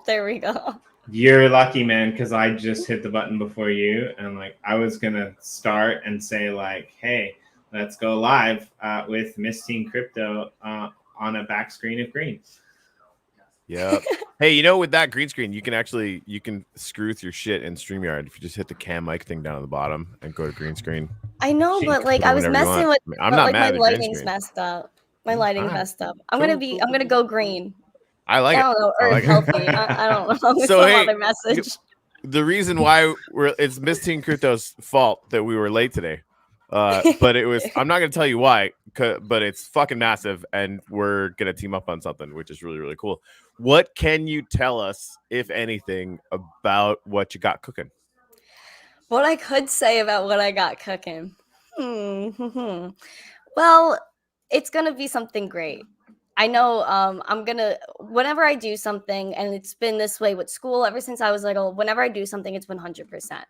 There we go. You're lucky, man, because I just hit the button before you, and like I was gonna start and say like, "Hey, let's go live with Miss Teen Crypto on a back screen of green." Yeah. Hey, you know, with that green screen, you can screw with your shit in StreamYard if you just hit the cam mic thing down on the bottom and go to green screen. I know, but like I was messing with, I'm but not like mad my at the green lighting's screen. messed up. My lighting's messed up. I'm Cool, gonna go green. I like it. I don't know, I Earth like healthy. it. I don't know. It's So, some hey, other message. the reason why it's Miss Teen Crypto's fault that we were late today. But it was, I'm not going to tell you why, but it's fucking massive, and we're going to team up on something, which is really, really cool. What can you tell us, if anything, about what you got cooking? What I could say about what I got cooking. Well, it's going to be something great. I know I'm going to, whenever I do something, and it's been this way with school ever since I was little, whenever I do something, it's 100%.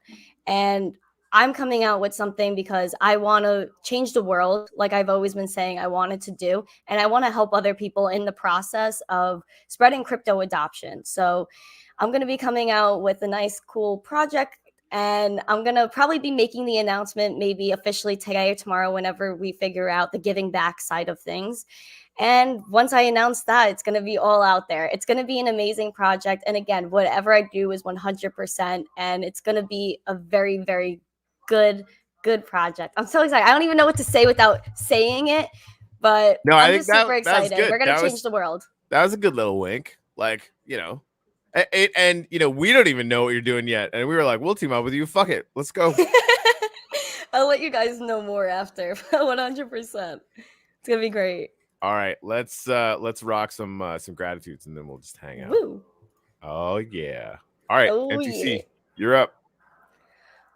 And I'm coming out with something because I want to change the world, like I've always been saying I wanted to do. And I want to help other people in the process of spreading crypto adoption. So I'm going to be coming out with a nice, cool project. And I'm going to probably be making the announcement maybe officially today or tomorrow, whenever we figure out the giving back side of things. And once I announce that, it's going to be all out there. It's going to be an amazing project. And again, whatever I do is 100%. And it's going to be a very, very good project. I'm so excited. I don't even know what to say without saying it, but no, I'm just super excited. We're going to change the world. That was a good little wink. Like, you know, and you know, we don't even know what you're doing yet. And we were like, we'll team up with you. Fuck it. Let's go. I'll let you guys know more after. 100%. It's going to be great. All right, let's rock some gratitudes, and then we'll just hang out. Woo. Oh yeah. All right, MTC, yeah. You're up.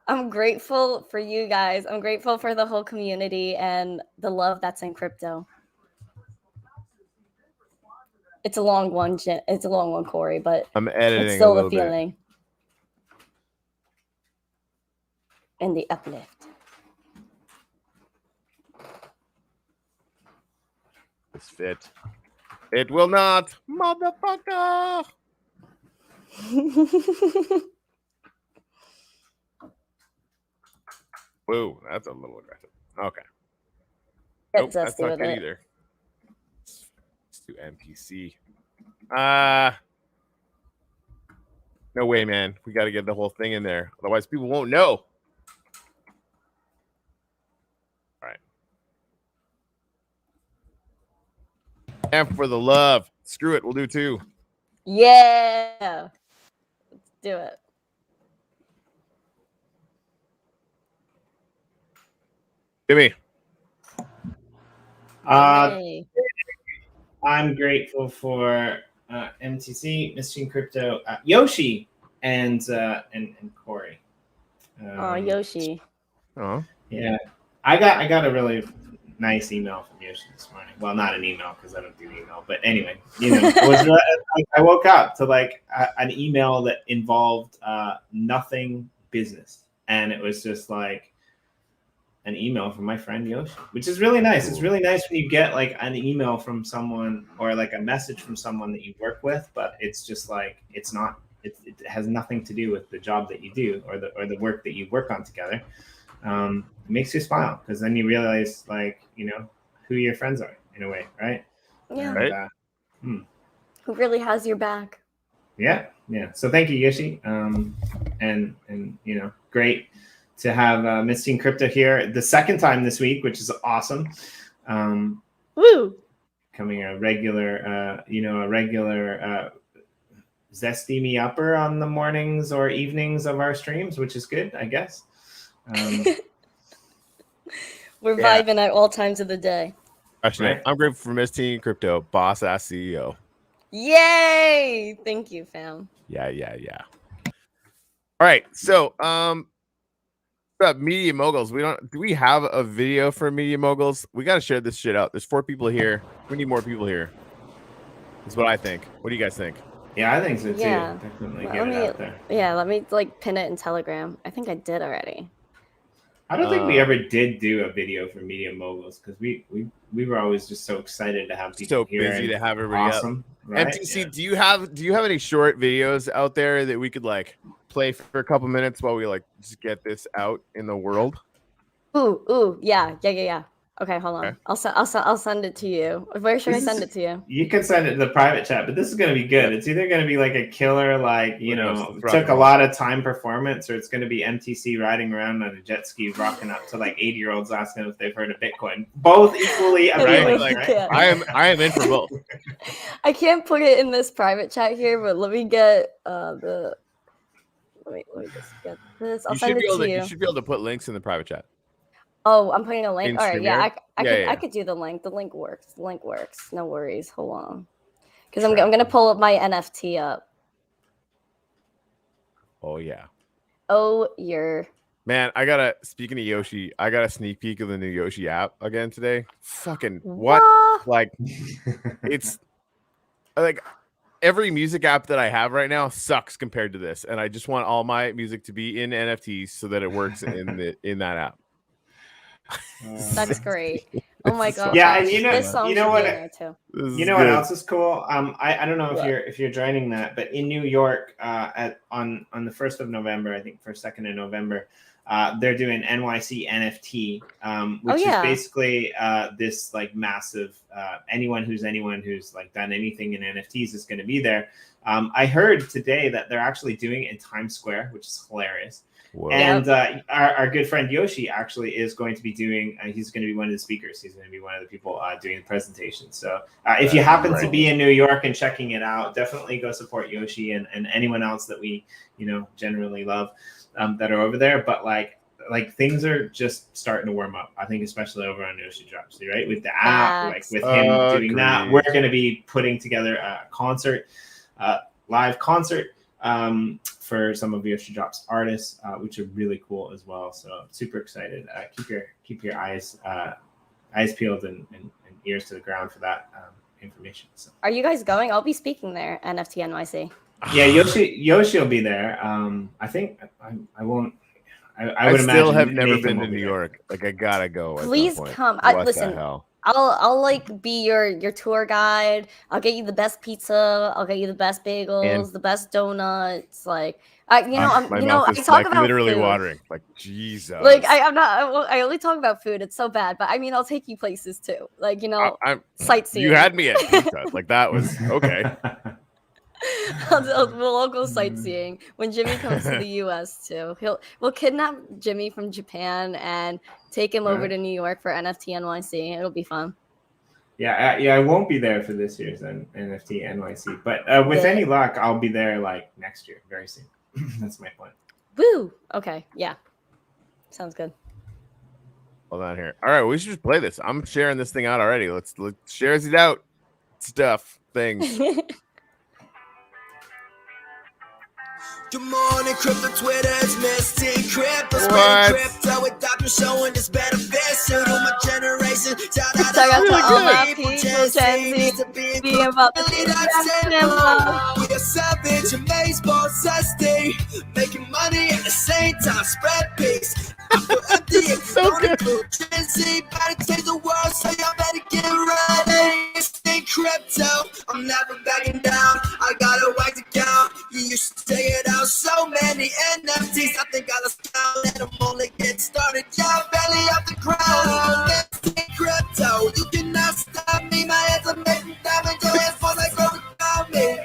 I'm grateful for you guys. I'm grateful for the whole community and the love that's in crypto. It's a long one. It's a long one, Corey, but I'm editing. It's still the feeling. And the uplift. This fit. It will not, motherfucker. Whoa, that's a little aggressive. Okay. Nope, that's not good either. Let's do NPC. No way, man. We got to get the whole thing in there. Otherwise, people won't know. All right. And for the love. Screw it. We'll do 2. Yeah. Let's do it. Jimmy. I'm grateful for MTC, Miss Teen Crypto, Yoshi, and Corey. Yoshi. Oh. Yeah, I got a really nice email from Yoshi this morning. Well, not an email because I don't do email, but anyway, you know, I woke up to like an email that involved nothing business, and it was just like an email from my friend Yoshi, which is really nice. It's really nice when you get like an email from someone or like a message from someone that you work with, but it's just like it has nothing to do with the job that you do or the work that you work on together. It makes you smile because then you realize like, you know, who your friends are in a way, right? Yeah. Right. Who really has your back? Yeah. So thank you, Yoshi. And you know, great to have Miss Teen Crypto here the second time this week, which is awesome. Woo! Becoming a regular, zesty me upper on the mornings or evenings of our streams, which is good, I guess. We're vibing at all times of the day. Actually, right. I'm grateful for Miss Teen Crypto, boss ass CEO. Yay! Thank you, fam. Yeah. All right, so about Media Moguls. Do we have a video for Media Moguls? We got to share this shit out. There's 4 people here. We need more people here. That's what I think. What do you guys think? Yeah, I think so too. Yeah. Definitely get it out there. Yeah, let me like pin it in Telegram. I think I did already. I don't think we ever did do a video for Media Moguls because we were always just so excited to have people So here. busy to have everybody awesome, right? MTC, Yeah. do you have any short videos out there that we could like play for a couple minutes while we like just get this out in the world? Ooh, yeah. Okay, hold on. Okay. I'll send it to you. Where should I send it to you? You can send it to the private chat, but this is going to be good. Yeah. It's either going to be like a killer, like, you What know, else? took a lot of time performance, or it's going to be MTC riding around on a jet ski, rocking up to like 80-year-olds asking if they've heard of Bitcoin. Both equally appealing, Like, right? I am in for both. I can't put it in this private chat here, but let me get the. Let me just get this. I'll send it to you. You should be able to put links in the private chat. Oh, I'm putting a link. In All right, yeah, StreamYard? I could do the link. The link works. No worries. Hold on, because I'm gonna pull up my NFT up. Oh yeah. Oh, you're. Man, speaking of Yoshi, I got a sneak peek of the new Yoshi app again today. Fucking what? Like, it's like every music app that I have right now sucks compared to this, and I just want all my music to be in NFTs so that it works in that app. That's great. Oh my god. Yeah, and this song you know what? What else is cool? I don't know if you're joining that, but in New York, on the 1st of November, I think 1st, 2nd of November, they're doing NYC NFT, which is basically this like massive anyone who's like done anything in NFTs is going to be there. I heard today that they're actually doing it in Times Square, which is hilarious. Whoa. And our good friend Yoshi actually is going to be doing, he's going to be one of the speakers. He's going to be one of the people doing the presentation. So if you happen to be in New York and checking it out, definitely go support Yoshi and anyone else that we, generally love that are over there. But like things are just starting to warm up, I think, especially over on Yoshi Drops, right? With the app, like with him doing that, we're going to be putting together a concert, live concert, for some of Yoshi Drops artists, which are really cool as well. So super excited. Keep your eyes peeled and ears to the ground for that information. So. Are you guys going? I'll be speaking there, NFT NYC. Yeah, Yoshi will be there. I think I won't. I would still imagine have never Nathan been to New York. Like I gotta go. Please come. Listen. I'll like be your tour guide. I'll get you the best pizza. I'll get you the best bagels, the best donuts. Like I talk about literally food. Watering. Like Jesus. Like I only talk about food. It's so bad, but I mean I'll take you places too. Like sightseeing. You had me at pizza. Like that was okay. We'll all go sightseeing when Jimmy comes to the U.S. too. We'll kidnap Jimmy from Japan and take him over to New York for NFT NYC. It'll be fun. Yeah, I won't be there for this year's NFT NYC, but with any luck, I'll be there like next year, very soon. That's my plan. Woo! Okay, yeah, sounds good. Hold on here. All right, we should just play this. I'm sharing this thing out already. Let's share it out. Stuff, things. Good morning, crypto Twitter, it's Misty Crypto. Spreading crypto with doctors showing this benefits to my generation. Shout out to all my people, Gen Z, being about the we are savage, amazed, ball sustain, making money at the same time, spread peace. I feel empty, it's so good. Gen Z, better change the world, so y'all better get ready. It's crypto, I'm never backing down. I got a right to count. You used to say it out. So many NFTs, I think I lost count. Let them only get started. Y'all belly off the ground. Let's take crypto. You cannot stop me. My hands are making diamond. Your hands fall like over without me.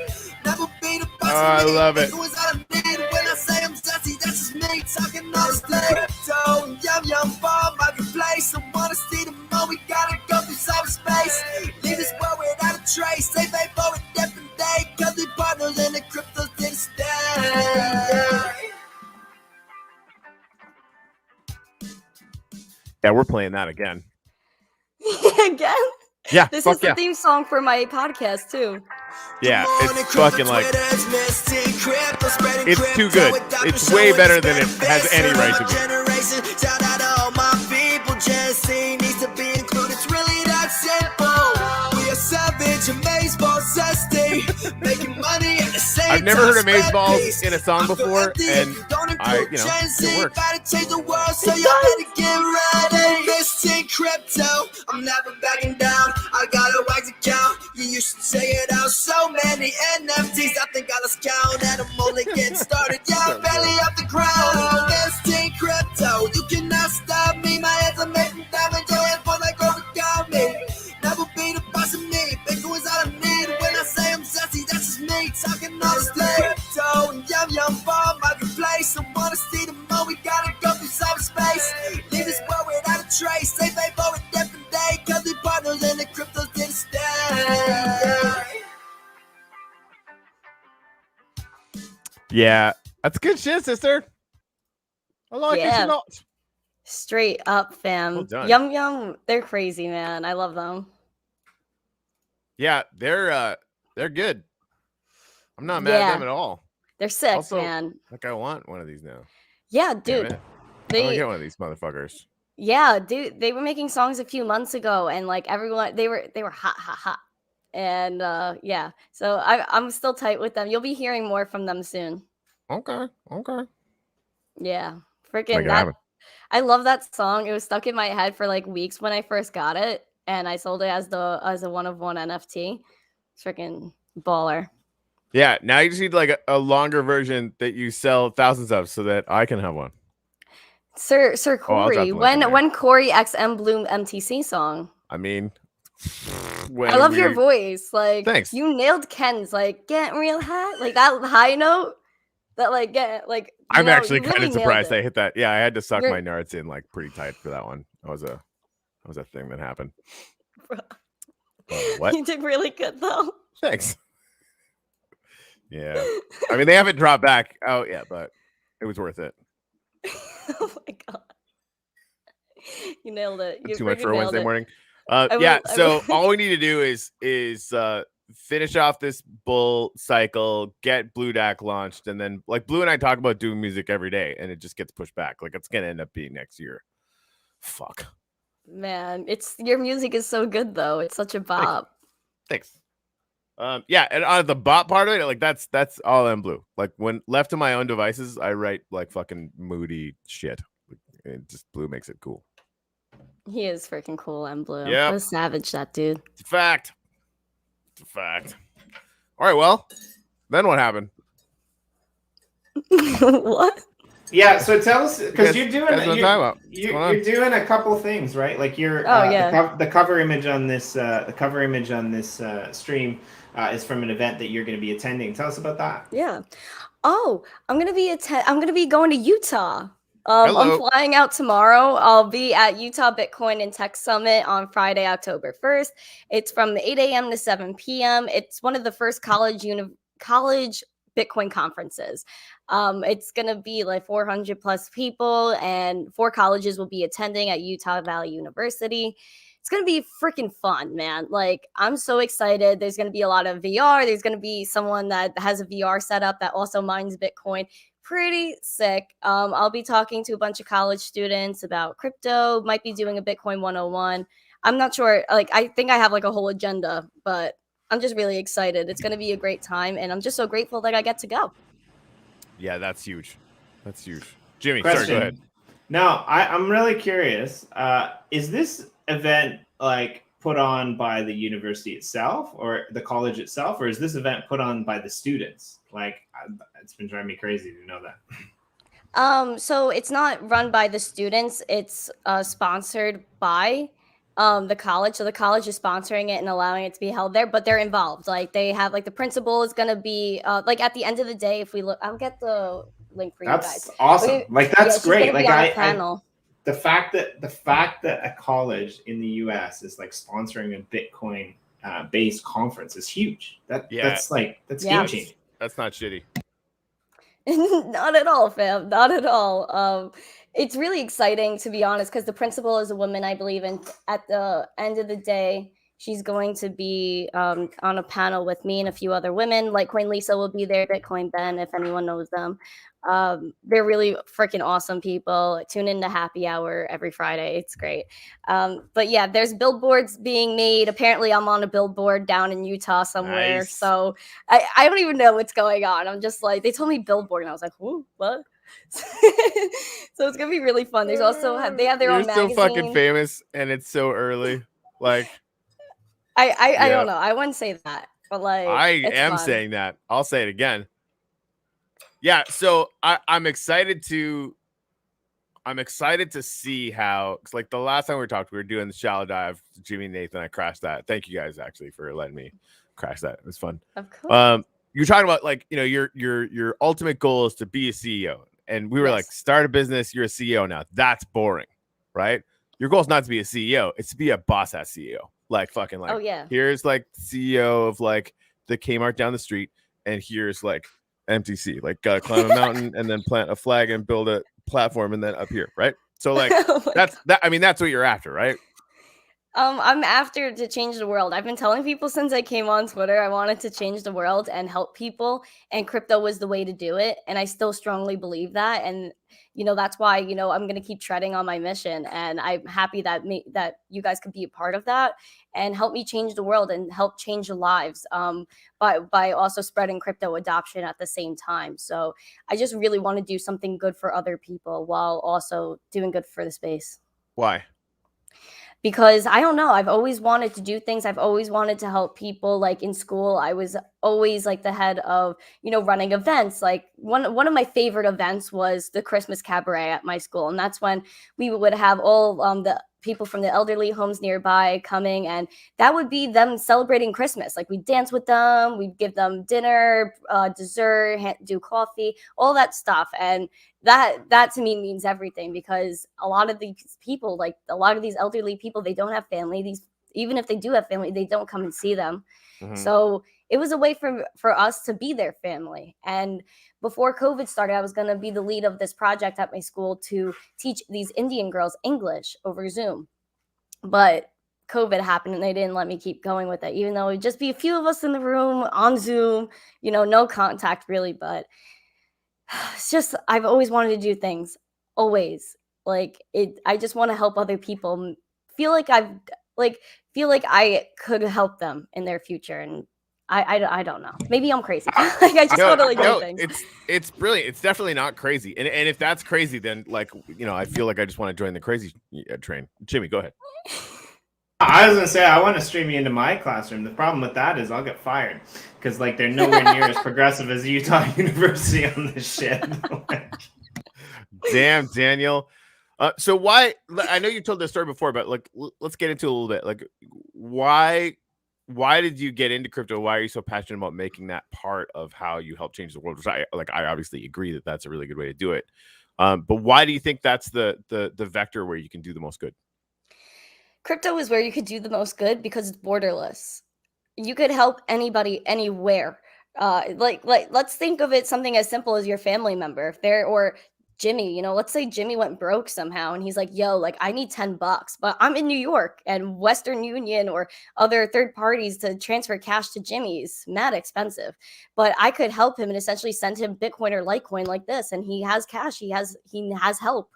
Never be the boss. I love it. When I say I'm sassy, that's just me talking all crypto. Yum ball marketplace. I wanna see the more. We gotta go through cyberspace. Leave this world without a trace. They pay for a different day. Cause we partners in the crypto thing stay. Yeah, we're playing that again. Again? Yeah. This is the theme song for my podcast too. Yeah, it's fucking like it's too good. It's way better than it has any right to be. Shout out to all my people, Gen Z needs to be included. It's really that simple. We are savage, amazed, ball sustain, making money at the same I've never heard Amazeballs in a song before, and it works. Crypto, I'm never backing down. I got a wax account. You used to say it out. So many NFTs, I think I lost count, and I'm only getting started. Yeah, belly off the ground. Investing crypto, you cannot stop me. My hands are making diamond hands for like origami. Never be the boss of me. Bitcoin's all I need. When I say I'm sassy, that's just me talking honestly. Crypto and yum bar marketplace. I wanna see the more we gotta go through cyberspace. Leave this world without a trace. Say they for a different day. Cause we partners and the cryptos didn't stay. Yeah, that's good shit, sister. I like it a lot. Straight up, fam. Well done. Yum, they're crazy, man. I love them. Yeah, they're good. I'm not mad at them at all. They're sick, also, man. Like, I want one of these now. Yeah, dude. I want to get one of these motherfuckers. Yeah, dude. They were making songs a few months ago, and like everyone, they were hot. And yeah, so I'm still tight with them. You'll be hearing more from them soon. Okay. Yeah, freaking that. I love that song. It was stuck in my head for like weeks when I first got it, and I sold it as a 1 of 1 NFT. Freaking baller. Yeah, now you just need like a longer version that you sell thousands of, so that I can have one. Sir Corey, when Corey XM Bloom MTC song? I mean, I love your voice. Like, thanks. You nailed Ken's like get real high, like that high note. That like get like. I'm actually kind of surprised I hit that. Yeah, I had to suck my nards in like pretty tight for that one. That was a thing that happened. What? You did really good though. Thanks. Yeah, I mean they haven't dropped back out yet, but it was worth it. Oh my god, you nailed it. You too much for a Wednesday morning. So all we need to do is finish off this bull cycle, get Blue Dack launched, and then like Blue and I talk about doing music every day, and it just gets pushed back. Like it's gonna end up being next year. Fuck. Man, your music is so good though. It's such a bop. Thanks. Yeah, and on the bop part of it, like that's all I'm Blue. Like when left to my own devices, I write like fucking moody shit. It just Blue makes it cool. He is freaking cool, M Blue. Yeah, what a savage that dude. It's a fact. All right, well, then what happened? What? Yeah, so tell us, because you're doing a couple things, right? Like you're the cover image on this stream is from an event that you're going to be attending. Tell us about that. Yeah. Oh, I'm gonna be going to Utah. I'm flying out tomorrow. I'll be at Utah Bitcoin and Tech Summit on Friday, October 1st. It's from 8 a.m. to 7 p.m. It's one of the first college Bitcoin conferences. It's going to be like 400 plus people, and 4 colleges will be attending at Utah Valley University. It's going to be freaking fun, man. Like, I'm so excited. There's going to be a lot of VR. There's going to be someone that has a VR setup that also mines Bitcoin. Pretty sick. I'll be talking to a bunch of college students about crypto, might be doing a Bitcoin 101. I'm not sure. Like, I think I have like a whole agenda, but I'm just really excited. It's going to be a great time, and I'm just so grateful that I get to go. Yeah, that's huge. That's huge. Jimmy, Question. Sorry, go ahead. No, I'm really curious. Is this event like put on by the university itself or the college itself, or is this event put on by the students? Like, it's been driving me crazy to know that. So it's not run by the students. It's sponsored by the college. So the college is sponsoring it and allowing it to be held there, but they're involved. Like they have like the principal is going to be like at the end of the day, if we look, I'll get the link for you guys. That's awesome. Like that's great. Like the fact that a college in the US is like sponsoring a Bitcoin based conference is huge. That's game changing. That's not shitty. Not at all, fam. Not at all. It's really exciting, to be honest, because the principal is a woman, I believe, and at the end of the day, She's going to be on a panel with me and a few other women. Litecoin Lisa will be there, Bitcoin Ben, if anyone knows them. They're really freaking awesome people. Tune in to Happy Hour every Friday. It's great. But yeah, there's billboards being made. Apparently, I'm on a billboard down in Utah somewhere. Nice. So I don't even know what's going on. I'm just like, they told me billboard, and I was like, "Ooh, what?" So it's gonna be really fun. There's also they have their own magazine. You're so fucking famous, and it's so early. Like, I don't know. I wouldn't say that, but like, I it's am fun. saying that. I'll say it again. Yeah, so I'm excited to see how, cause like the last time we talked, we were doing the shallow dive. Jimmy and Nathan, I crashed that. Thank you guys actually for letting me crash that. It was fun. Of course. You're talking about like, you know, your ultimate goal is to be a CEO. And we were like, start a business, you're a CEO now. That's boring, right? Your goal is not to be a CEO, it's to be a boss ass CEO. Like fucking like, oh yeah, here's like CEO of like the Kmart down the street, and here's like MTC, like gotta climb a mountain and then plant a flag and build a platform and then up here, right? So like that's what you're after, right? I'm after to change the world. I've been telling people since I came on Twitter, I wanted to change the world and help people, and crypto was the way to do it. And I still strongly believe that. And, you know, that's why, you know, I'm going to keep treading on my mission. And I'm happy that that you guys could be a part of that and help me change the world and help change lives by also spreading crypto adoption at the same time. So I just really want to do something good for other people while also doing good for the space. Why? Because I don't know, I've always wanted to do things. I've always wanted to help people. Like in school, I was always like the head of, you know, running events. Like one of my favorite events was the Christmas cabaret at my school. And that's when we would have all the people from the elderly homes nearby coming, and that would be them celebrating Christmas. Like we'd dance with them, we'd give them dinner, dessert, do coffee, all that stuff. And that to me means everything, because a lot of these people, like a lot of these elderly people, they don't have family. Even if they do have family, they don't come and see them. Mm-hmm. So it was a way for us to be their family. And before COVID started, I was going to be the lead of this project at my school to teach these Indian girls English over Zoom. But COVID happened and they didn't let me keep going with it, even though it'd just be a few of us in the room on Zoom, you know, no contact really. But it's just, I've always wanted to do things, always. Like I just want to help other people feel like I could help them in their future. And I don't know. Maybe I'm crazy. Like I just want to do things. It's brilliant. It's definitely not crazy. And if that's crazy, then like, you know, I feel like I just want to join the crazy train. Jimmy, go ahead. I was gonna say I want to stream you into my classroom. The problem with that is I'll get fired because like they're nowhere near as progressive as Utah University on this shit. Damn, Daniel. So why? I know you told this story before, but like, let's get into it a little bit. Like, why did you get into crypto? Why are you so passionate about making that part of how you help change the world? Which I obviously agree that that's a really good way to do it. But why do you think that's the vector where you can do the most good? Crypto is where you could do the most good because it's borderless. You could help anybody anywhere. Like let's think of it something as simple as your family member. Or Jimmy, you know, let's say Jimmy went broke somehow and he's like, yo, like I need $10, but I'm in New York and Western Union or other third parties to transfer cash to Jimmy is mad expensive. But I could help him and essentially send him Bitcoin or Litecoin like this. And he has cash, he has help.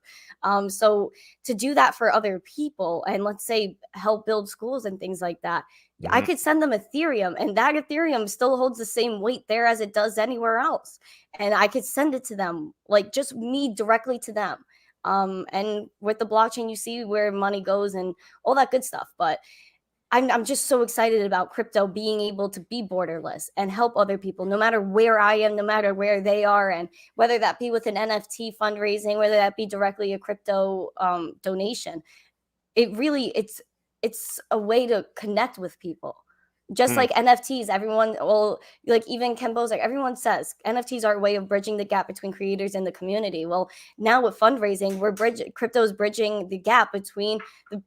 So to do that for other people and let's say help build schools and things like that, I could send them Ethereum and that Ethereum still holds the same weight there as it does anywhere else. And I could send it to them, like just me directly to them. And with the blockchain, you see where money goes and all that good stuff. But I'm just so excited about crypto being able to be borderless and help other people, no matter where I am, no matter where they are. And whether that be with an NFT fundraising, whether that be directly a crypto donation, it's a way to connect with people. Just like NFTs, even Ken like everyone says NFTs are a way of bridging the gap between creators and the community. Well, now with fundraising, crypto is bridging the gap between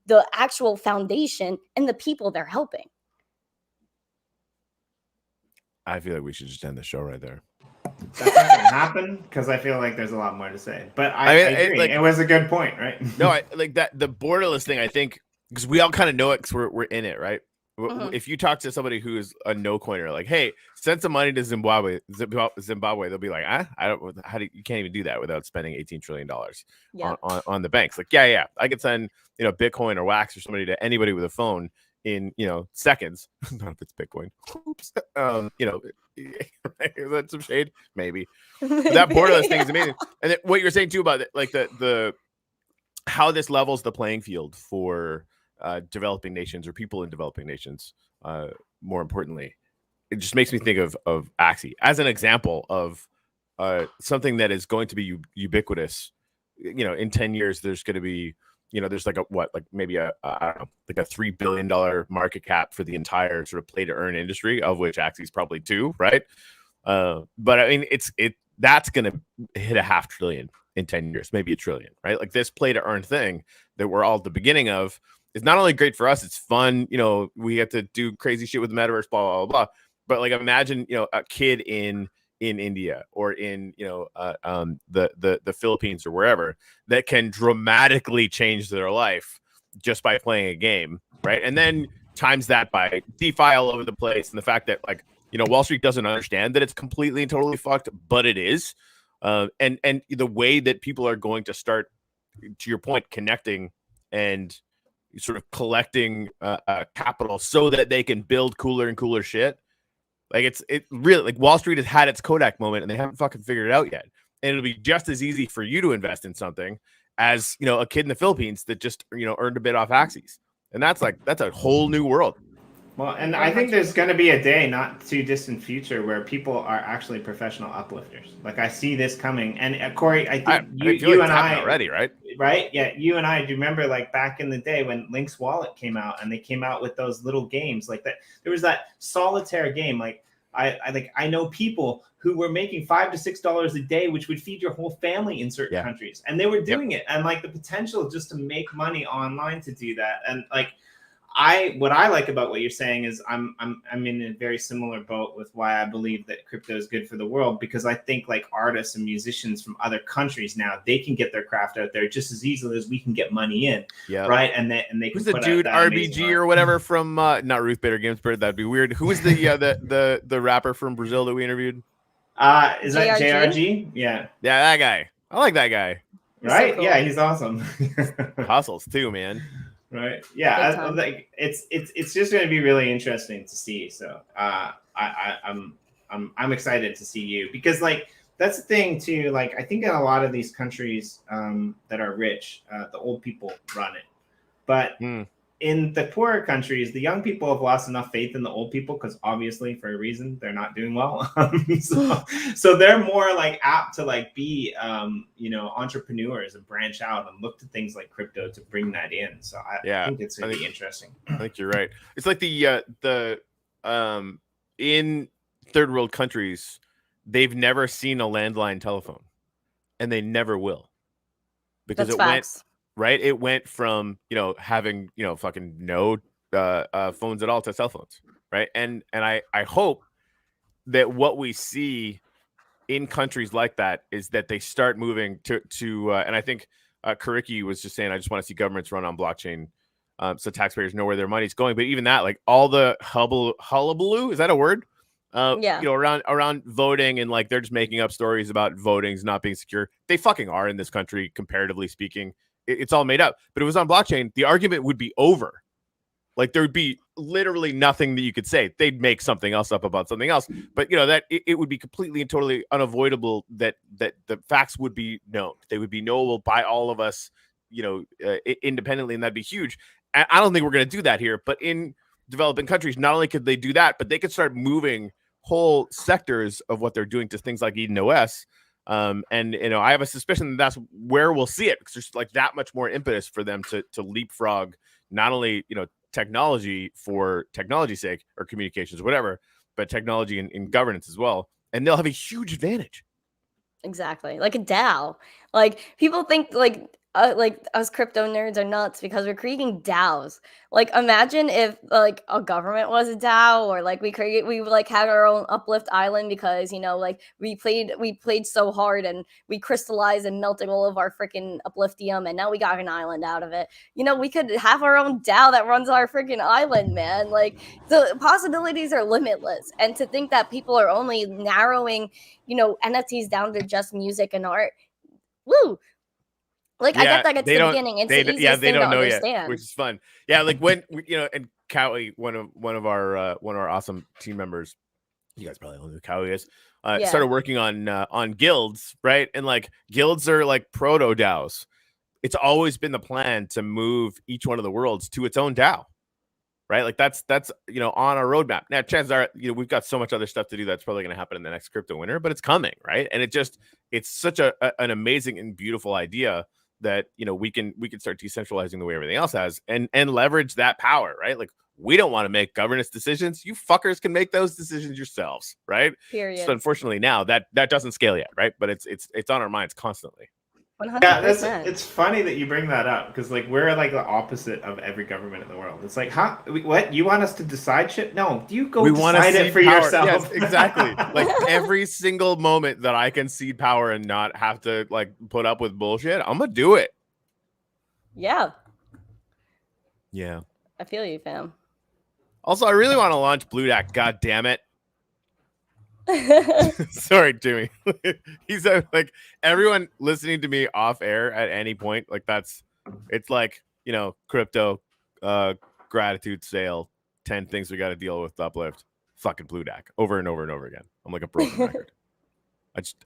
the actual foundation and the people they're helping. I feel like we should just end the show right there. That's not gonna happen because I feel like there's a lot more to say. But I agree. It was a good point, right? No, I like that the borderless thing. I think because we all kind of know it because we're in it, right? If you talk to somebody who's a no coiner, like, hey, send some money to Zimbabwe, they'll be like, I don't. You can't even do that without spending $18 trillion on the banks. Like, yeah, I could send Bitcoin or Wax or somebody to anybody with a phone in seconds. Not if it's Bitcoin. Oops. That's some shade, maybe. But that borderless thing is amazing. And then what you're saying too about it, like the how this levels the playing field for developing nations or people in developing nations. More importantly, it just makes me think of Axie as an example of something that is going to be ubiquitous. In 10 years, there's going to be, there's like maybe a I don't know, like a $3 billion market cap for the entire sort of play to earn industry, of which Axie is probably 2, right? But I mean, that's going to hit a $500 billion in 10 years, maybe $1 trillion, right? Like this play to earn thing that we're all at the beginning of. It's not only great for us, it's fun. We get to do crazy shit with the metaverse, blah, blah, blah, blah. But like, imagine, a kid in India or in, the Philippines or wherever that can dramatically change their life just by playing a game. Right. And then times that by DeFi all over the place. And the fact that Wall Street doesn't understand that it's completely and totally fucked, but it is. And the way that people are going to start, to your point, connecting and sort of collecting capital so that they can build cooler and cooler shit. Like it really, like Wall Street has had its Kodak moment and they haven't fucking figured it out yet. And it'll be just as easy for you to invest in something as, a kid in the Philippines that just, earned a bit off Axies. And that's a whole new world. Well, and I think there's going to be a day not too distant future where people are actually professional uplifters. Like I see this coming. And Corey, I think you and I already, right? Right? Yeah, you and I do remember like back in the day when Link's Wallet came out and they came out with those little games like that. There was that solitaire game. Like I know people who were making $5 to $6 a day, which would feed your whole family in certain countries, and they were doing it. And like the potential just to make money online to do that, and like. What I like about what you're saying is I'm in a very similar boat with why I believe that crypto is good for the world, because I think like artists and musicians from other countries now, they can get their craft out there just as easily as we can get money in, right? And they who's can the put dude out RBG or whatever from not Ruth Bader Ginsburg, that'd be weird. Who was the rapper from Brazil that we interviewed? Is that JRG? Yeah, that guy. I like that guy. Right? So cool. Yeah, he's awesome. Hustles too, man. Right. Yeah. I like it's just going to be really interesting to see. So I'm excited to see you, because like that's the thing too. Like I think in a lot of these countries that are rich, the old people run it, but in the poorer countries, the young people have lost enough faith in the old people, because obviously for a reason they're not doing well. So they're more like apt to like be entrepreneurs and branch out and look to things like crypto to bring that in. So I think it's gonna be interesting. I think you're right. It's like the in third world countries, they've never seen a landline telephone, and they never will, because That's facts. It went from, having, fucking no phones at all to cell phones. Right. And I hope that what we see in countries like that is that they start moving to and I think Kariki was just saying, I just want to see governments run on blockchain so taxpayers know where their money's going. But even that, like all the hullabaloo, is that a word? Around voting, and like they're just making up stories about votings not being secure. They fucking are in this country, comparatively speaking. It's all made up. But if it was on blockchain, the argument would be over. Like there would be literally nothing that you could say. They'd make something else up about something else. But that it would be completely and totally unavoidable that the facts would be known. They would be knowable by all of us, independently, and that'd be huge. And I don't think we're going to do that here. But in developing countries, not only could they do that, but they could start moving whole sectors of what they're doing to things like Eden OS. And I have a suspicion that that's where we'll see it, because there's like that much more impetus for them to leapfrog not only technology for technology's sake or communications, whatever, but technology in governance as well, and they'll have a huge advantage. Exactly, like a DAO. Like people think like like us crypto nerds are nuts because we're creating DAOs. Like imagine if like a government was a DAO, or like we like had our own uplift island because like we played so hard and we crystallized and melted all of our freaking upliftium, and now we got an island out of it. We could have our own DAO that runs our freaking island, man. Like the possibilities are limitless, and to think that people are only narrowing NFTs down to just music and art. Woo! Like I get that it's the beginning. It's the easiest thing to understand, yet, which is fun. Yeah, like when and Cowie, one of our awesome team members, you guys probably know who Cowie is. Started working on guilds, right? And like guilds are like proto DAOs. It's always been the plan to move each one of the worlds to its own DAO, right? Like that's on our roadmap. Now, chances are we've got so much other stuff to do that's probably going to happen in the next crypto winter, but it's coming, right? And it's such an amazing and beautiful idea that we can start decentralizing the way everything else has and leverage that power, right? Like we don't want to make governance decisions. You fuckers can make those decisions yourselves, right? Period. So unfortunately now that doesn't scale yet, right? But it's on our minds constantly. 100%. Yeah, it's funny that you bring that up because like we're like the opposite of every government in the world. It's like, huh? What? You want us to decide shit? No, you go decide it for yourself. Yes, exactly. Like every single moment that I can cede power and not have to like put up with bullshit, I'm gonna do it. Yeah. Yeah. I feel you, fam. Also, I really want to launch Blue Dak. God damn it. Sorry, Jimmy. He's like everyone listening to me off air at any point. Like it's like crypto, gratitude sale, 10 things we got to deal with uplift, fucking Blue Dak over and over and over again. I'm like a broken record.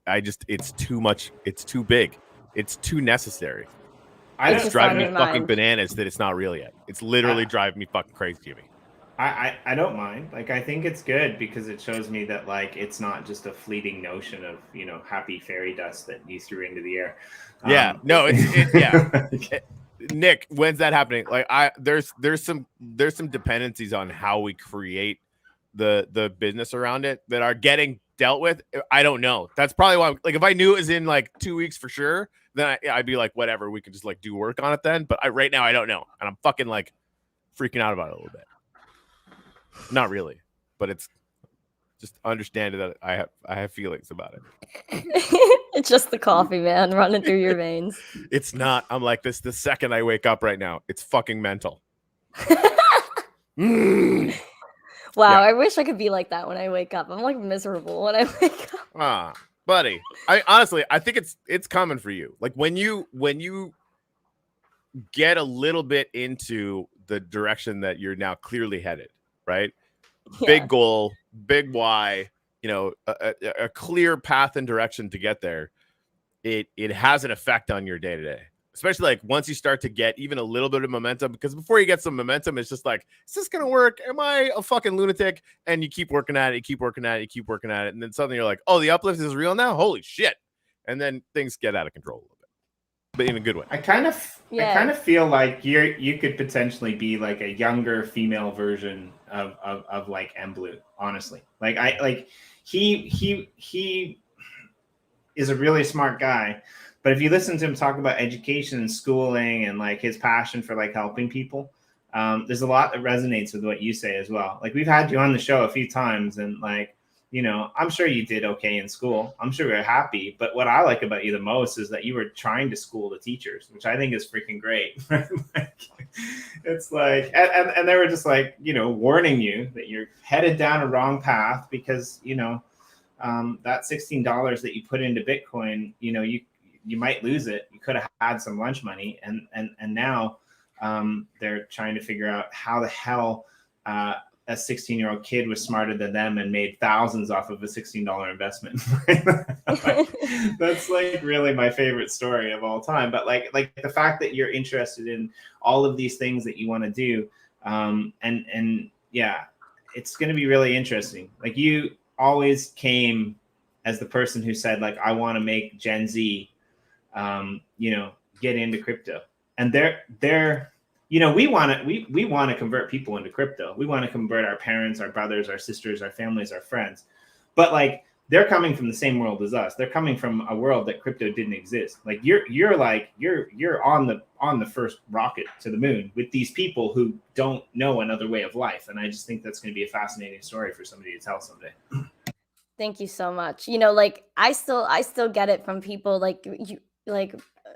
I just it's too much. It's too big. It's too necessary. It's driving me fucking bananas that it's not real yet. It's literally driving me fucking crazy, Jimmy. I don't mind. Like I think it's good because it shows me that like it's not just a fleeting notion of happy fairy dust that you threw into the air. Yeah, no, Nick, when's that happening? Like there's some dependencies on how we create the business around it that are getting dealt with. I don't know. That's probably why. Like if I knew it was in like 2 weeks for sure, then I'd be like whatever. We could just like do work on it then. But right now I don't know, and I'm fucking like freaking out about it a little bit. Not really, but it's just understand that I have feelings about it. It's just the coffee, man, running through your veins. It's not. I'm like this the second I wake up right now. It's fucking mental. Wow, yeah. I wish I could be like that when I wake up. I'm like miserable when I wake up. Buddy. I honestly think it's coming for you. Like when you get a little bit into the direction that you're now clearly headed. Right? Yeah. Big goal, big why, a clear path and direction to get there. It has an effect on your day to day, especially like once you start to get even a little bit of momentum, because before you get some momentum, it's just like, is this going to work? Am I a fucking lunatic? And you keep working at it, you keep working at it, you keep working at it. And then suddenly you're like, oh, the uplift is real now. Holy shit. And then things get out of control a little bit, but in a good way. I kind of feel like you could potentially be like a younger female version of like M Blue, honestly. Like he is a really smart guy, but if you listen to him talk about education and schooling and like his passion for like helping people, there's a lot that resonates with what you say as well. Like we've had you on the show a few times, and like I'm sure you did okay in school. I'm sure you're happy. But what I like about you the most is that you were trying to school the teachers, which I think is freaking great. Like, it's like, and they were just like, warning you that you're headed down a wrong path because, that $16 that you put into Bitcoin, you might lose it. You could have had some lunch money. And now they're trying to figure out how the hell, a 16-year-old kid was smarter than them and made thousands off of a $16 investment. That's like really my favorite story of all time. But like the fact that you're interested in all of these things that you want to do, and yeah, it's going to be really interesting. Like you always came as the person who said like, I want to make Gen Z, get into crypto, and they're we want to convert people into crypto. We want to convert our parents, our brothers, our sisters, our families, our friends. But like they're coming from the same world as us. They're coming from a world that crypto didn't exist. Like you're on the first rocket to the moon with these people who don't know another way of life. And I just think that's going to be a fascinating story for somebody to tell someday. Thank you so much. You know, like I still get it from people like you, like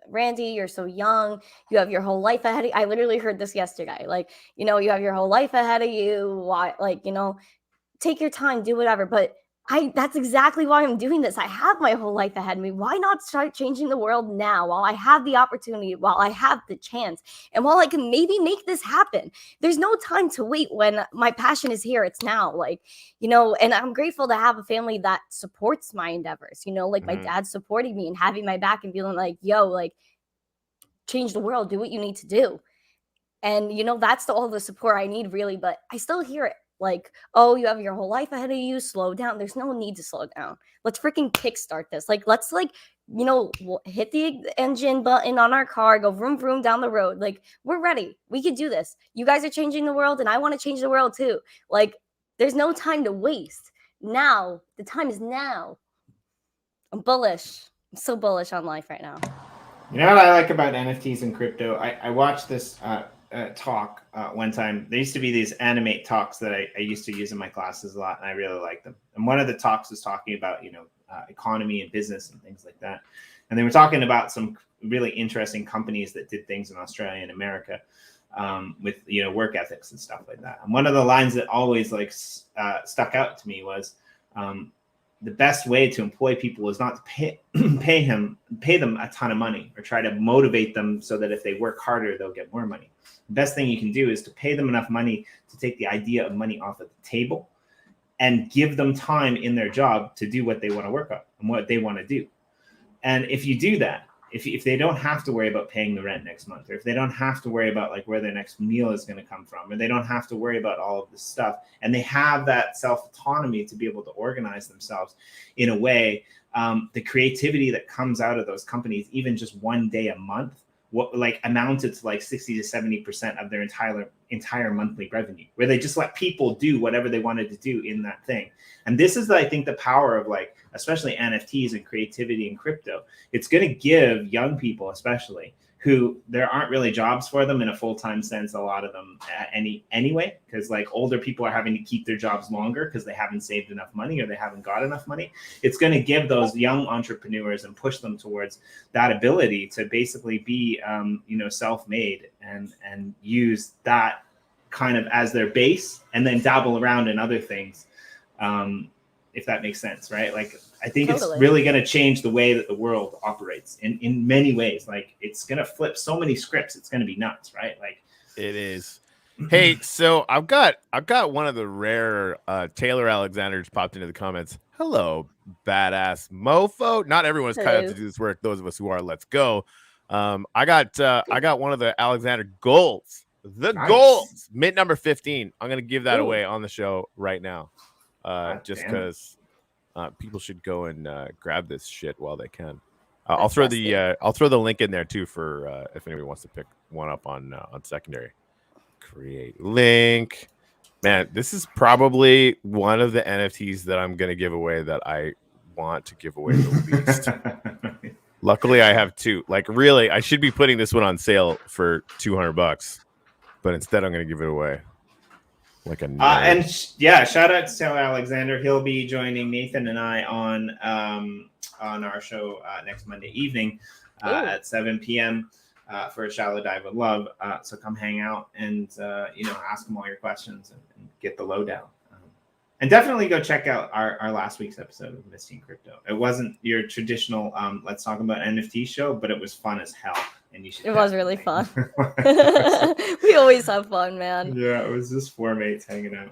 Randy, you're so young. You have your whole life ahead of you. I literally heard this yesterday. Like, you know, you have your whole life ahead of you. Why, like, you know, take your time, do whatever. But that's exactly why I'm doing this. I have my whole life ahead of me. Why not start changing the world now while I have the opportunity, while I have the chance, and while I can maybe make this happen? There's no time to wait when my passion is here. It's now, like, you know, and I'm grateful to have a family that supports my endeavors, you know, like my dad supporting me and having my back and feeling like, yo, like, change the world, do what you need to do. And, you know, that's all the support I need, really. But I still hear it. Like, oh, you have your whole life ahead of you. Slow down. There's no need to slow down. Let's freaking kickstart this. Like, let's, like, you know, hit the engine button on our car, go vroom, vroom down the road. Like, we're ready. We can do this. You guys are changing the world, and I want to change the world too. Like, there's no time to waste. Now, the time is now. I'm bullish. I'm so bullish on life right now. You know what I like about NFTs and crypto? I watched this talk one time. There used to be these animate talks that I used to use in my classes a lot, and I really liked them. And one of the talks was talking about, you know, economy and business and things like that. And they were talking about some really interesting companies that did things in Australia and America with, you know, work ethics and stuff like that. And one of the lines that always like stuck out to me was, the best way to employ people is not to pay them a ton of money or try to motivate them so that if they work harder, they'll get more money. The best thing you can do is to pay them enough money to take the idea of money off of the table and give them time in their job to do what they want to work on and what they want to do. And if you do that, if they don't have to worry about paying the rent next month, or if they don't have to worry about like where their next meal is going to come from, or they don't have to worry about all of this stuff, and they have that self-autonomy to be able to organize themselves in a way, the creativity that comes out of those companies, even just one day a month, what like amounted to like 60 to 70% of their entire monthly revenue, where they just let people do whatever they wanted to do in that thing. And this is, I think, the power of like, especially NFTs and creativity and crypto. It's going to give young people, especially, who there aren't really jobs for them in a full-time sense, a lot of them anyway, because like older people are having to keep their jobs longer because they haven't saved enough money or they haven't got enough money. It's going to give those young entrepreneurs and push them towards that ability to basically be, you know, self-made and use that kind of as their base and then dabble around in other things, if that makes sense, right? Like, I think It's really going to change the way that the world operates in many ways. Like, it's going to flip so many scripts. It's going to be nuts, right? Like, it is. Hey, so I've got one of the rare Taylor Alexander's popped into the comments. Hello, badass mofo. Not everyone's cut out to do this work. Those of us who are, let's go. I got one of the Alexander golds. Golds, mint number 15. I'm gonna give that away on the show right now. Just because people should go and grab this shit while they can. I'll throw the link in there too for if anybody wants to pick one up on secondary. Create link. Man, this is probably one of the NFTs that I'm gonna give away that I want to give away the least. Luckily, I have two. Like, really, I should be putting this one on sale for $200, but instead, I'm gonna give it away. Like a shout out to Taylor Alexander. He'll be joining Nathan and I on our show next Monday evening at 7 p.m. For a shallow dive with love. So come hang out and ask him all your questions and get the lowdown. And definitely go check out our last week's episode of Misting Crypto. It wasn't your traditional let's talk about NFT show, but it was fun as hell. And you should. It was really fun. We always have fun, man. Yeah, it was just four mates hanging out.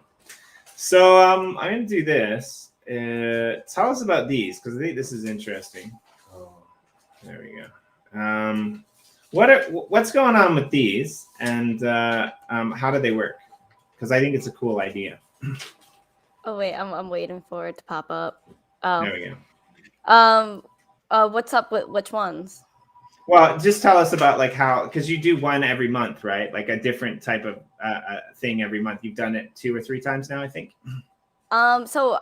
So I'm gonna do this. Tell us about these because I think this is interesting. Oh, there we go. What's going on with these, and how do they work? Because I think it's a cool idea. Oh wait, I'm waiting for it to pop up. Oh, there we go. What's up with which ones? Well, just tell us about like how, because you do one every month, right? Like a different type of thing every month. You've done it 2 or 3 times now, I think. So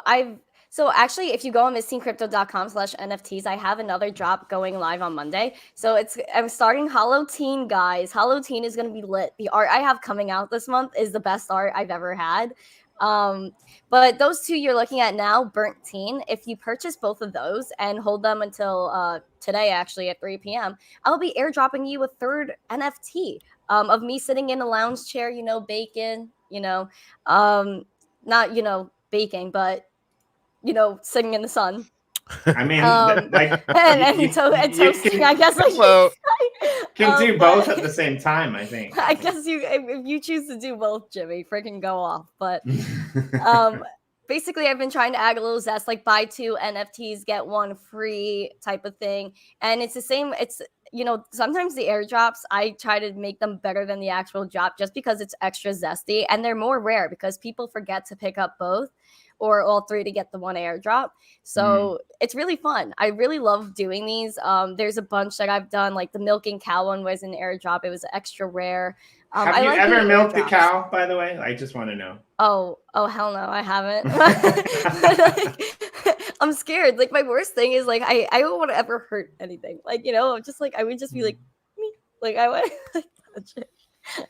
So actually, if you go on missingcrypto.com/NFTs, I have another drop going live on Monday. So I'm starting Halloween, guys. Halloween is gonna be lit. The art I have coming out this month is the best art I've ever had. But those two you're looking at now, Burnt Teen, if you purchase both of those and hold them until today, actually at 3 p.m., I'll be airdropping you a third NFT of me sitting in a lounge chair, baking, not baking, but sitting in the sun. I mean, toasting. I guess Hello. Can do both at the same time. I think. I guess if you choose to do both, Jimmy, freaking go off. But basically, I've been trying to add a little zest, like buy 2 NFTs, get 1 free type of thing, and it's the same. It's sometimes the airdrops, I try to make them better than the actual drop just because it's extra zesty, and they're more rare because people forget to pick up both or all 3 to get the 1 airdrop. So it's really fun. I really love doing these. There's a bunch that I've done, like the milking cow one was an airdrop. It was extra rare. Have you ever milked a cow, by the way? I just want to know. Oh, hell no, I haven't. I'm scared. Like, my worst thing is, like, I don't want to ever hurt anything. Like, I'm just like, I would just be like, me. Like, I would like touch it.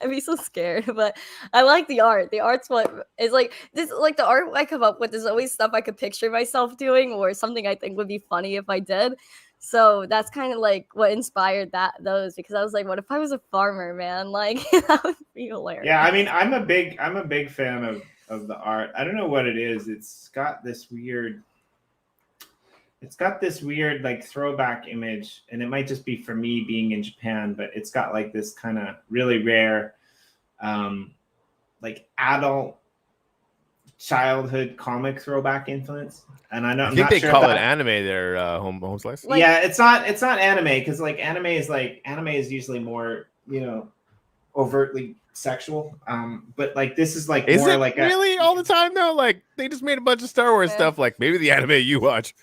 I'd be so scared. But I like the art. The art's what is like this. Like, the art I come up with is always stuff I could picture myself doing or something I think would be funny if I did. So that's kind of like what inspired those, because I was like, what if I was a farmer, man? Like, that would be hilarious. Yeah, I mean, I'm a big fan of the art. I don't know what it is. It's got this weird like throwback image, and it might just be for me being in Japan, but it's got like this kind of really rare like adult childhood comic throwback influence. And I think they call it anime there, home slice. Like, yeah, it's not anime, because like anime is usually more overtly sexual. But like this is like is more it like really all the time though? Like, they just made a bunch of Star Wars stuff. Like, maybe the anime you watch.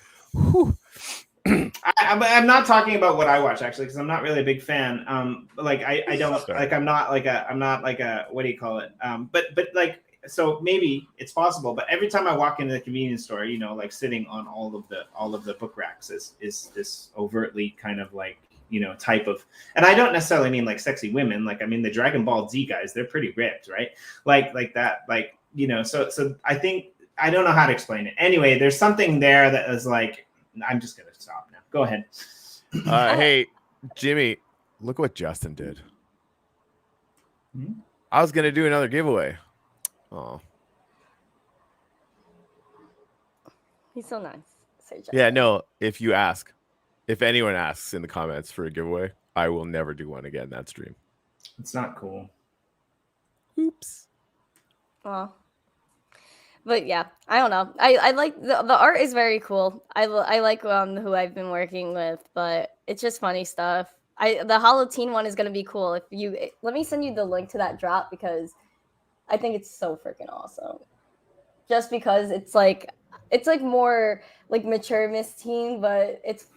I'm not talking about what I watch, actually, because I'm not really a big fan. But like I don't like I'm not like a what do you call it? But like, so maybe it's possible, but every time I walk into the convenience store, like sitting on all of the book racks is this overtly kind of like, type of, and I don't necessarily mean like sexy women. Like, I mean, the Dragon Ball Z guys, they're pretty ripped, right? Like that, like, so I think, I don't know how to explain it. Anyway, there's something there that is like, I'm just going to stop now. Go ahead. Hey, Jimmy, look what Justin did. I was going to do another giveaway. Oh, he's so nice. Yeah, no, if anyone asks in the comments for a giveaway, I will never do one again that stream. It's not cool. Oops. Oh. But yeah, I don't know. I like the art is very cool. I like who I've been working with, but it's just funny stuff. The Halloween one is gonna be cool. Let me send you the link to that drop, because I think it's so freaking awesome. Just because it's like more like mature Miss Teen, but it's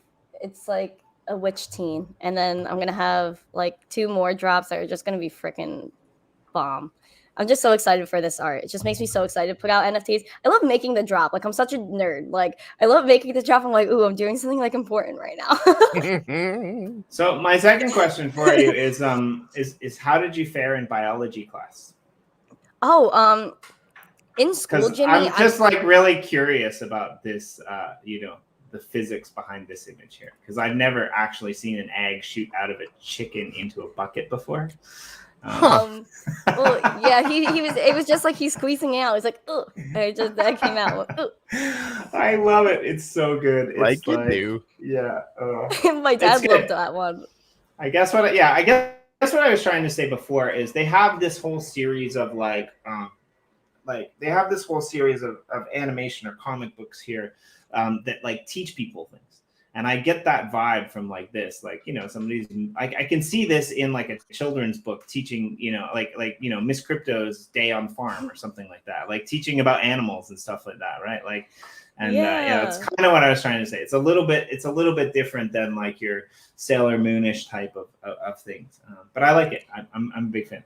like a witch teen. And then I'm gonna have like 2 more drops that are just gonna be freaking bomb. I'm just so excited for this art. It just makes me so excited to put out NFTs. I love making the drop. Like, I'm such a nerd. Like, I love making the drop. I'm like, ooh, I'm doing something like important right now. So my second question for you is how did you fare in biology class? Oh, in school, Jimmy, I'm just like really curious about this, the physics behind this image here, because I've never actually seen an egg shoot out of a chicken into a bucket before. Well, yeah, it was just like he's squeezing out. It's like, oh, that came out. I love it. It's so good. It's like you do. Yeah. My dad loved that one. I guess what I was trying to say before is they have this whole series of they have this whole series of animation or comic books here that like teach people things. And I get that vibe from like this, like, somebody's, I can see this in like a children's book teaching, Miss Crypto's Day on Farm or something like that, like teaching about animals and stuff like that. Right. Like, and it's kind of what I was trying to say. It's a little bit different than like your Sailor Moonish type of things. But I like it. I'm a big fan.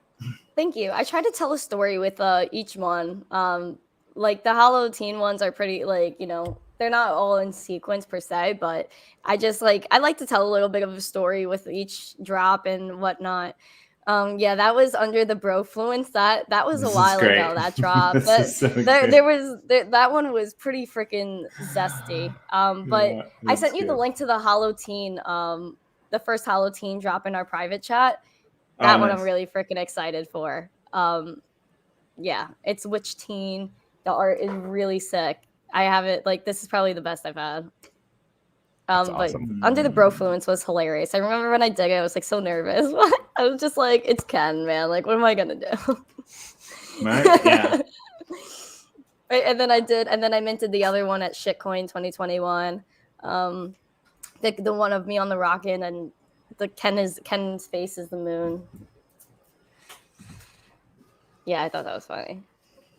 Thank you. I try to tell a story with each one. Like the Halloween ones are pretty like, they're not all in sequence per se, but I just like I like to tell a little bit of a story with each drop and whatnot. Yeah, that was under the Brofluence. That was a while ago. That drop, but so that one was pretty freaking zesty. But I sent you the link to the Hollow Teen, the first Hollow Teen drop in our private chat. That one I'm really freaking excited for. Yeah, it's Witch Teen. The art is really sick. I have it like this is probably the best I've had. That's But awesome. Under the Brofluence was hilarious. I remember when I did it, I was like so nervous. I was just like, it's Ken, man. Like, what am I gonna do? Right? Yeah. Right, and then I minted the other one at Shitcoin 2021. The one of me on the rocket and the Ken's face is the moon. Yeah, I thought that was funny.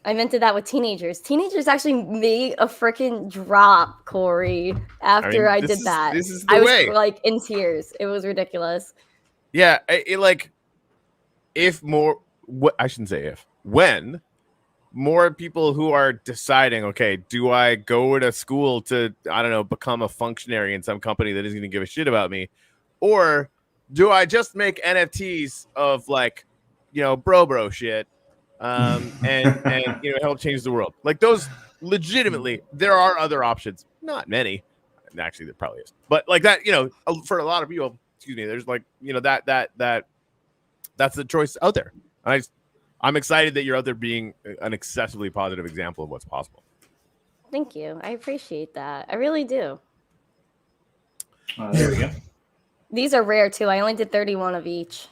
I minted that with teenagers. Teenagers actually made a freaking drop, Corey. After I did that, this is the I was way. like in tears. It was ridiculous. Yeah, it like if more. What I shouldn't say if when more people who are deciding, okay, do I go to school to I don't know become a functionary in some company that isn't going to give a shit about me, or do I just make NFTs of like bro shit? And help change the world. Like those legitimately, there are other options. Not many. Actually, there probably is. But like that, for a lot of people, excuse me, there's like, that's the choice out there. And I'm excited that you're out there being an excessively positive example of what's possible. Thank you. I appreciate that. I really do. There we go. These are rare too. I only did 31 of each.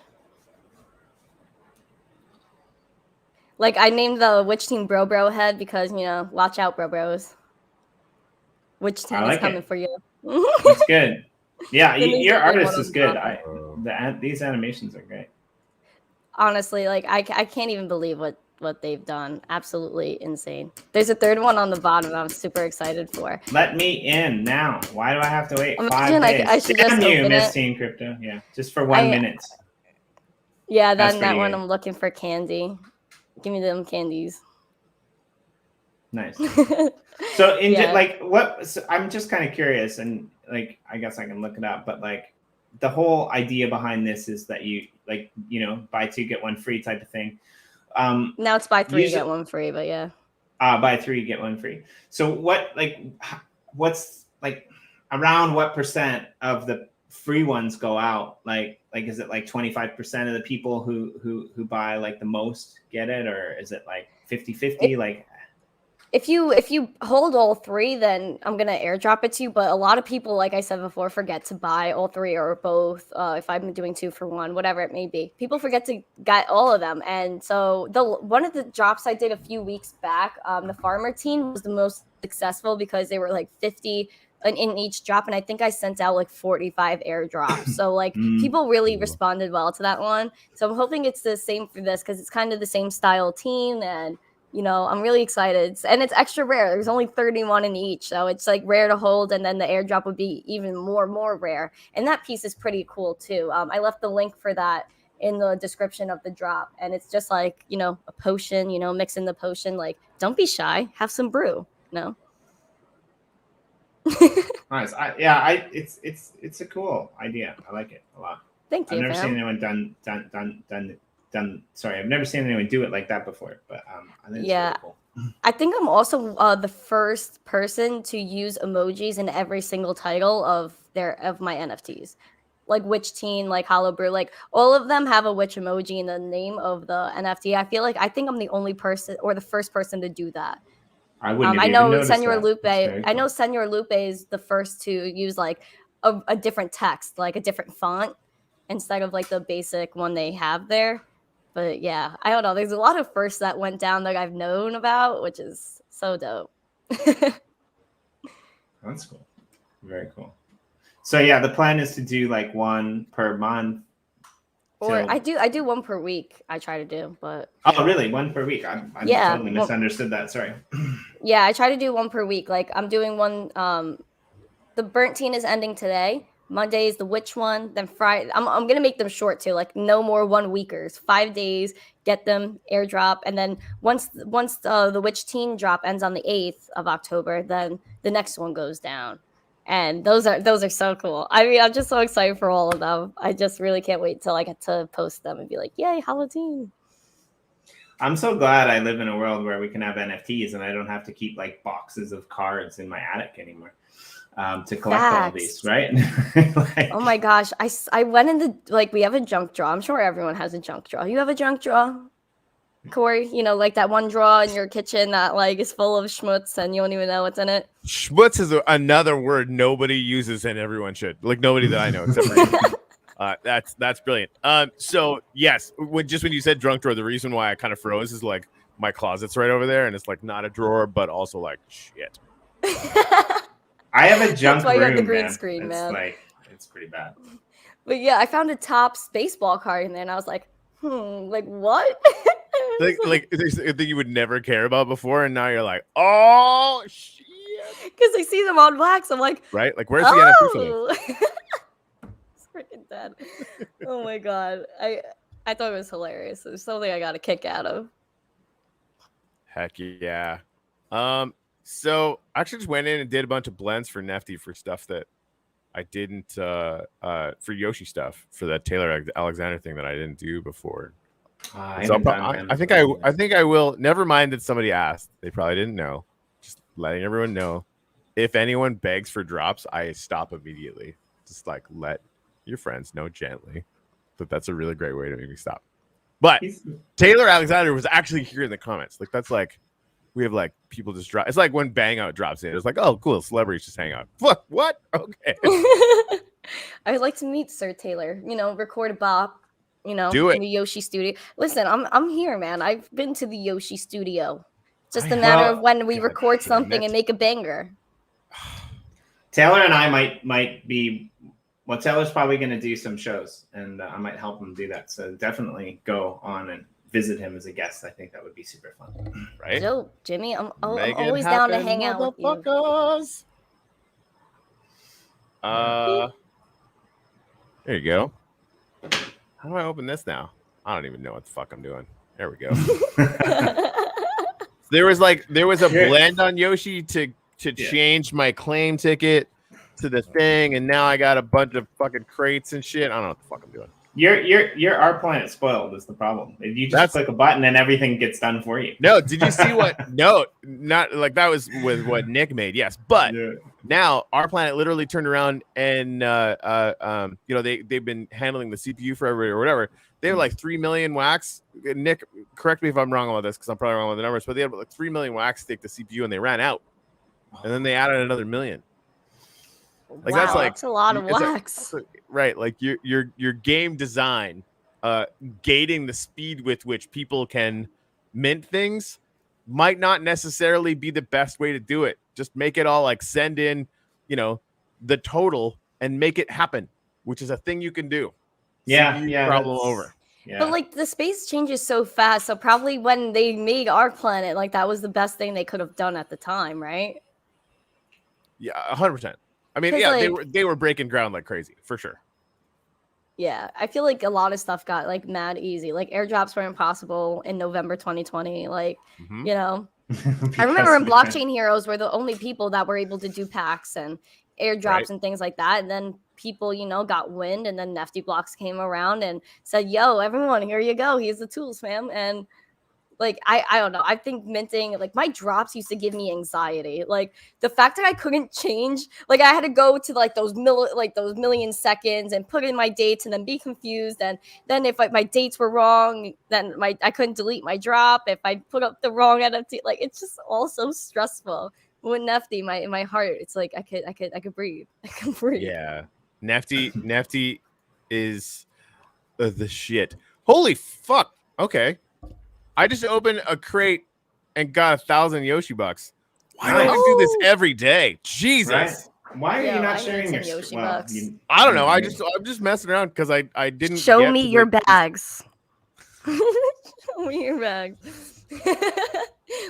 Like, I named the Witch Team Bro head because, watch out, bros. Witch Team is coming for you. That's good. Yeah, your artist is good. These animations are great. Honestly, like, I can't even believe what they've done. Absolutely insane. There's a third one on the bottom I'm super excited for. Let me in now. Why do I have to wait Imagine 5 days? I should Damn just you, open Miss it. Teen Crypto. Yeah, just for 1 minute. Yeah, That's then that pretty one good. I'm looking for candy. Give me them candies. Nice. So, I'm just kind of curious, and like, I guess I can look it up, but like, the whole idea behind this is that you buy 2 get 1 free type of thing. Now it's buy 3 get 1 free, but yeah. Buy 3 get 1 free. So what's like around what percent of the free ones go out? Like is it like 25% of the people who buy like the most get it, or is it like 50-50? Like if you hold all 3, then I'm gonna airdrop it to you. But a lot of people, like I said before, forget to buy all 3 or both. If I'm doing 2 for 1, whatever it may be, people forget to get all of them. And so one of the drops I did a few weeks back, the farmer team was the most successful because they were like 50 in each drop, and I think I sent out like 45 airdrops. So like people really responded well to that one. So I'm hoping it's the same for this because it's kind of the same style team, and I'm really excited. And it's extra rare. There's only 31 in each. So it's like rare to hold. And then the airdrop would be even more rare. And that piece is pretty cool too. I left the link for that in the description of the drop. And it's just like, a potion, mixing the potion. Like, don't be shy. Have some brew. No. Nice. It's a cool idea. I like it a lot. Thank you. I've never seen anyone done. Sorry, I've never seen anyone do it like that before, but I think it's really cool. I think I'm also the first person to use emojis in every single title of my NFTs, like Witch Teen, like Hollow Brew, like all of them have a witch emoji in the name of the NFT. I think I'm the only person or the first person to do that. I wouldn't. I know Senor Lupe. I know Senor Lupe is the first to use like a different text, like a different font, instead of like the basic one they have there. But yeah, I don't know. There's a lot of firsts that went down that I've known about, which is so dope. That's cool. Very cool. So yeah, the plan is to do like 1 per month. Or I do 1 per week. I try to do, but oh really, 1 per week? I totally misunderstood that. Sorry. Yeah, I try to do 1 per week. Like I'm doing one. The Burnt Teen is ending today. Monday is the witch one. Then Friday, I'm gonna make them short too, like no more 1 weekers. 5 days, get them airdrop, and then once the witch teen drop ends on the 8th of October, then the next one goes down. And those are so cool. I mean, I'm just so excited for all of them. I just really can't wait till I get to post them and be like, yay, Halloween. I'm so glad I live in a world where we can have NFTs and I don't have to keep like boxes of cards in my attic anymore to collect all these, right? Like, oh my gosh. I went in the, like, we have a junk drawer. I'm sure everyone has a junk drawer. You have a junk drawer, Corey? You know, like that one drawer in your kitchen that like is full of schmutz and you don't even know what's in it. Schmutz is another word nobody uses and everyone should. Like nobody that I know except for you. That's brilliant. So yes, when you said drunk drawer, the reason why I kind of froze is like my closet's right over there, and it's like not a drawer, but also like shit. I have a junk That's why room. You have the green man. screen, It's man. like it's pretty bad. But yeah, I found a Topps baseball card in there, and I was like, like what? like there's a thing you would never care about before, and now you're like, oh shit. Because I see them on wax, I'm like, right? Like where's the NFT for them? It's freaking dead. Oh my god, I thought it was hilarious. It's something I got a kick out of. Heck yeah. So I actually just went in and did a bunch of blends for Nefty for stuff that I didn't for Yoshi stuff for that Taylor Alexander thing that I didn't do before. I think I will. Never mind that somebody asked. They probably didn't know. Just letting everyone know. If anyone begs for drops, I stop immediately. Just like let your friends know gently. But that's a really great way to make me stop. But Taylor Alexander was actually here in the comments. Like that's like we have like people just drop. It's like when Bang Out drops in. It's like, oh, cool, celebrities just hang out. What? Okay. I'd like to meet Sir Taylor. You know, record a bop. You know, do it in the Yoshi studio. Listen, I'm here, man. I've been to the Yoshi studio. Just a matter of when we record something and make a banger. Taylor and I might be. Well, Taylor's probably going to do some shows, and I might help him do that. So definitely go on and visit him as a guest. I think that would be super fun. Right? Dope, Jimmy. I'm always down to hang out with you. There you go. How do I open this now? I don't even know what the fuck I'm doing. There we go. There was a blend on Yoshi to change my claim ticket to the thing, and now I got a bunch of fucking crates and shit. I don't know what the fuck I'm doing. Your Our Planet spoiled is the problem. If you just click a button and everything gets done for you. No, did you see what? No, not like that was with what Nick made. Yes, but now Our Planet literally turned around and you know they've been handling the CPU for everybody or whatever. They have like 3 million wax. Nick, correct me if I'm wrong about this because I'm probably wrong with the numbers, but they had like 3 million wax take the CPU and they ran out, and then they added another million. Like wow, that's a lot of wax. Right, like your game design, gating the speed with which people can mint things might not necessarily be the best way to do it. Just make it all like send in, you know, the total and make it happen, which is a thing you can do. Yeah, problem over. Yeah. But like the space changes so fast, so probably when they made Our Planet, like that was the best thing they could have done at the time, right? Yeah, 100%. I mean, yeah, like, they were breaking ground like crazy for sure. Yeah, I feel like a lot of stuff got like mad easy. Like airdrops were impossible in November 2020. Like, you know, I remember when Blockchain Heroes were the only people that were able to do packs and airdrops and things like that. And then people, you know, got wind, and then Nefty Blocks came around and said, "Yo, everyone, here you go. Here's the tools, fam." And like, I don't know. I think minting, like my drops used to give me anxiety. Like the fact that I couldn't change, like I had to go to like those million seconds and put in my dates and then be confused. And then if my dates were wrong, then I couldn't delete my drop. If I put up the wrong NFT, like it's just all so stressful. With Nefty, in my heart, it's like I could breathe. I can breathe. Yeah. Nefty is the shit. Holy fuck. Okay. I just opened a crate and got 1,000 Yoshi bucks. Why don't I do this every day? Jesus. Right? Why are you not sharing your Yoshi bucks? I don't know. I'm just messing around because I didn't show me your bags. Show me your bags.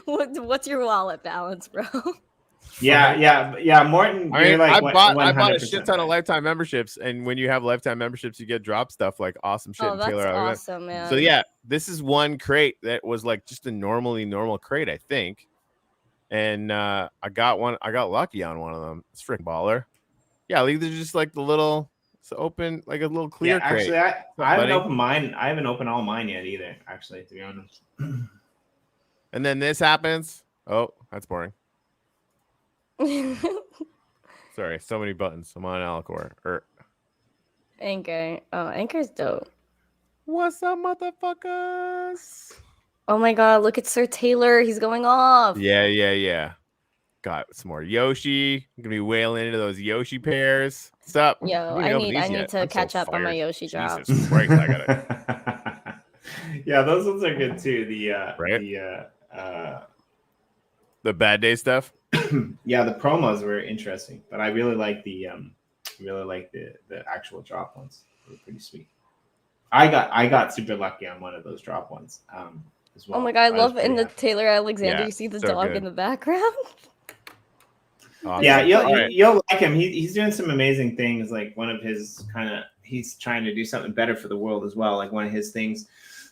What's your wallet balance, bro? Yeah. Morton, I mean, you're like I bought a 100% shit ton of right. lifetime memberships, and when you have lifetime memberships, you get drop stuff like awesome shit. Oh, and that's Taylor, awesome, man. So yeah, this is one crate that was like just a normal crate, I think. And I got lucky on one of them. It's freaking baller. Yeah, like they're just like the little, it's open, like a little clear crate. Actually, I haven't opened mine. I haven't opened all mine yet either, actually, to be honest. And then this happens. Oh, that's boring. Sorry, so many buttons. I'm on Alcor. Anchor. Oh, Anchor's dope. What's up, motherfuckers? Oh my god, look at Sir Taylor. He's going off. Yeah. Got some more Yoshi. I'm gonna be wailing into those Yoshi pairs. What's up? Yo, I need to catch up on my Yoshi drops. Jesus Christ, I got it. Yeah, those ones are good too. The bad day stuff. Yeah, the promos were interesting, but I really like the actual drop ones. They were pretty sweet. I got super lucky on one of those drop ones. As well. Oh my god, I love in the Taylor Alexander. Yeah, you see the so dog good. in the background. Awesome. Yeah, you'll like him. He's doing some amazing things. Like one of his he's trying to do something better for the world as well. Like one of his things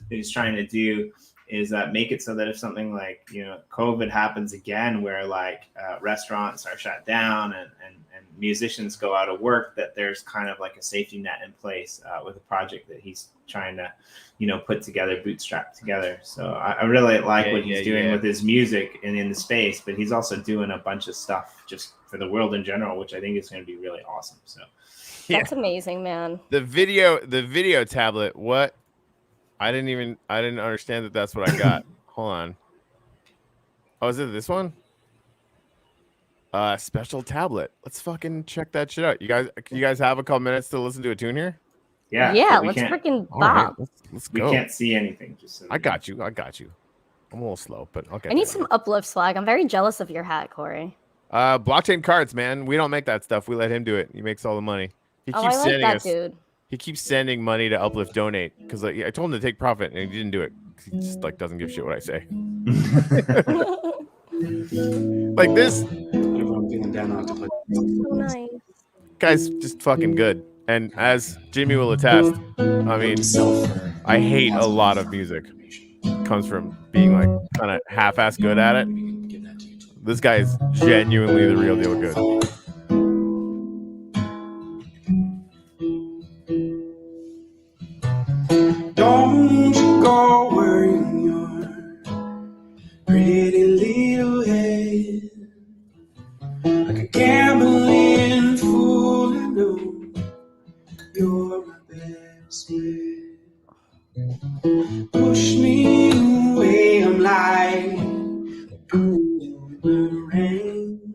that he's trying to do is make it so that if something like COVID happens again, where like restaurants are shut down and musicians go out of work, that there's kind of like a safety net in place with a project that he's trying to put together, bootstrap together. So I really like what he's doing with his music and in the space, but he's also doing a bunch of stuff just for the world in general, which I think is going to be really awesome. So That's amazing, man. The video tablet. What? I didn't understand that. That's what I got. Hold on. Oh, is it this one? Special tablet. Let's fucking check that shit out. You guys have a couple minutes to listen to a tune here? Yeah, let's freaking bop. Right, let's go. We can't see anything. Just so I got you. I'm a little slow, but okay. I need some uplift swag. I'm very jealous of your hat, Corey. Blockchain cards, man. We don't make that stuff. We let him do it. He makes all the money. He keeps I like that, dude. He keeps sending money to Uplift Donate because I told him to take profit and he didn't do it. He just doesn't give a shit what I say. Like this. So nice. Guy's just fucking good. And as Jimmy will attest, I mean, I hate a lot of music. It comes from being like kind of half-ass good at it. This guy is genuinely the real deal good. Don't you go worrying your pretty little head like a gambling fool. I know you're my best friend. Push me away, I'm like rain.